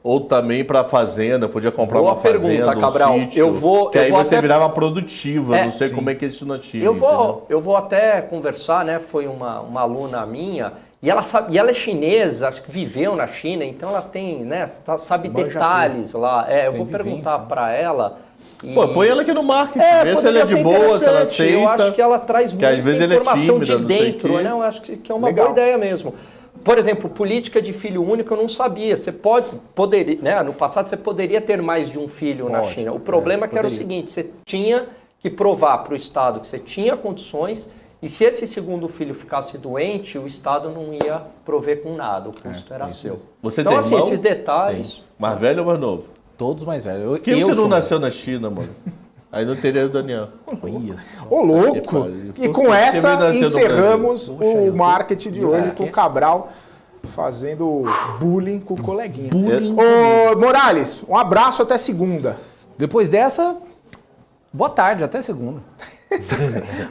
ou também para fazenda? Podia comprar Boa uma fazenda, pergunta, um Cabral. sítio, Eu vou- que eu aí vou você até- virava produtiva. Não sei sim. como é que é isso na China. Eu entendeu? vou até conversar, né? Foi uma aluna minha e ela sabe, e ela é chinesa, acho que viveu na China, então ela tem, né? Sabe Manja detalhes lá. Eu Tem vou vivência, perguntar né? para ela. E... Pô, põe ela aqui no marketing, vê se ela é poderia de ser boa, se ela interessante. aceita. Eu acho que ela traz que às muita vezes ela é informação tímida, de não sei o dentro, quê. né? Eu acho que é uma Legal. boa ideia mesmo. Por exemplo, política de filho único eu não sabia. Você poderia, né? No passado você poderia ter mais de um filho na Pode, China. O problema é que era o poderia. seguinte, você tinha que provar para o Estado que você tinha condições e se esse segundo filho ficasse doente, o Estado não ia prover com nada, o custo era isso seu. mesmo. Você Então tem assim, irmão? esses detalhes... Mais velho ou mais novo? Todos mais velhos. Por que você não nasceu na China, mano? Aí não teria o Daniel. Isso. Ô, louco! pariu. E com essa Deve nascer no encerramos Brasil. Poxa, o eu tô- marketing de hoje com quê? o Cabral fazendo bullying com o coleguinha. Bullying. Ô, Morales, um abraço até segunda. Depois dessa, boa tarde, até segunda.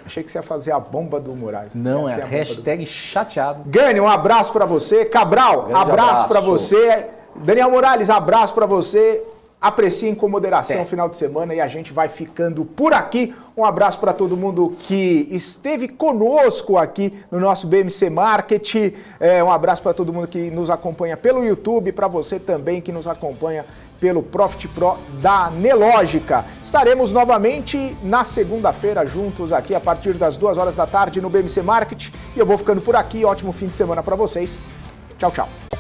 Achei que você ia fazer a bomba do Morales. Não, Essa é tem a bomba hashtag chateado. do... Gani, um abraço pra você. Cabral, Grande abraço pra abraço. você. Daniel Morales, abraço pra você. Apreciem com moderação o final de semana e a gente vai ficando por aqui. Um abraço para todo mundo que esteve conosco aqui no nosso BMC Market. Um abraço para todo mundo que nos acompanha pelo YouTube, para você também que nos acompanha pelo Profit Pro da Nelogica. Estaremos novamente na segunda-feira juntos aqui a partir das 2 horas da tarde no BMC Market. E eu vou ficando por aqui. Ótimo fim de semana para vocês. Tchau, tchau.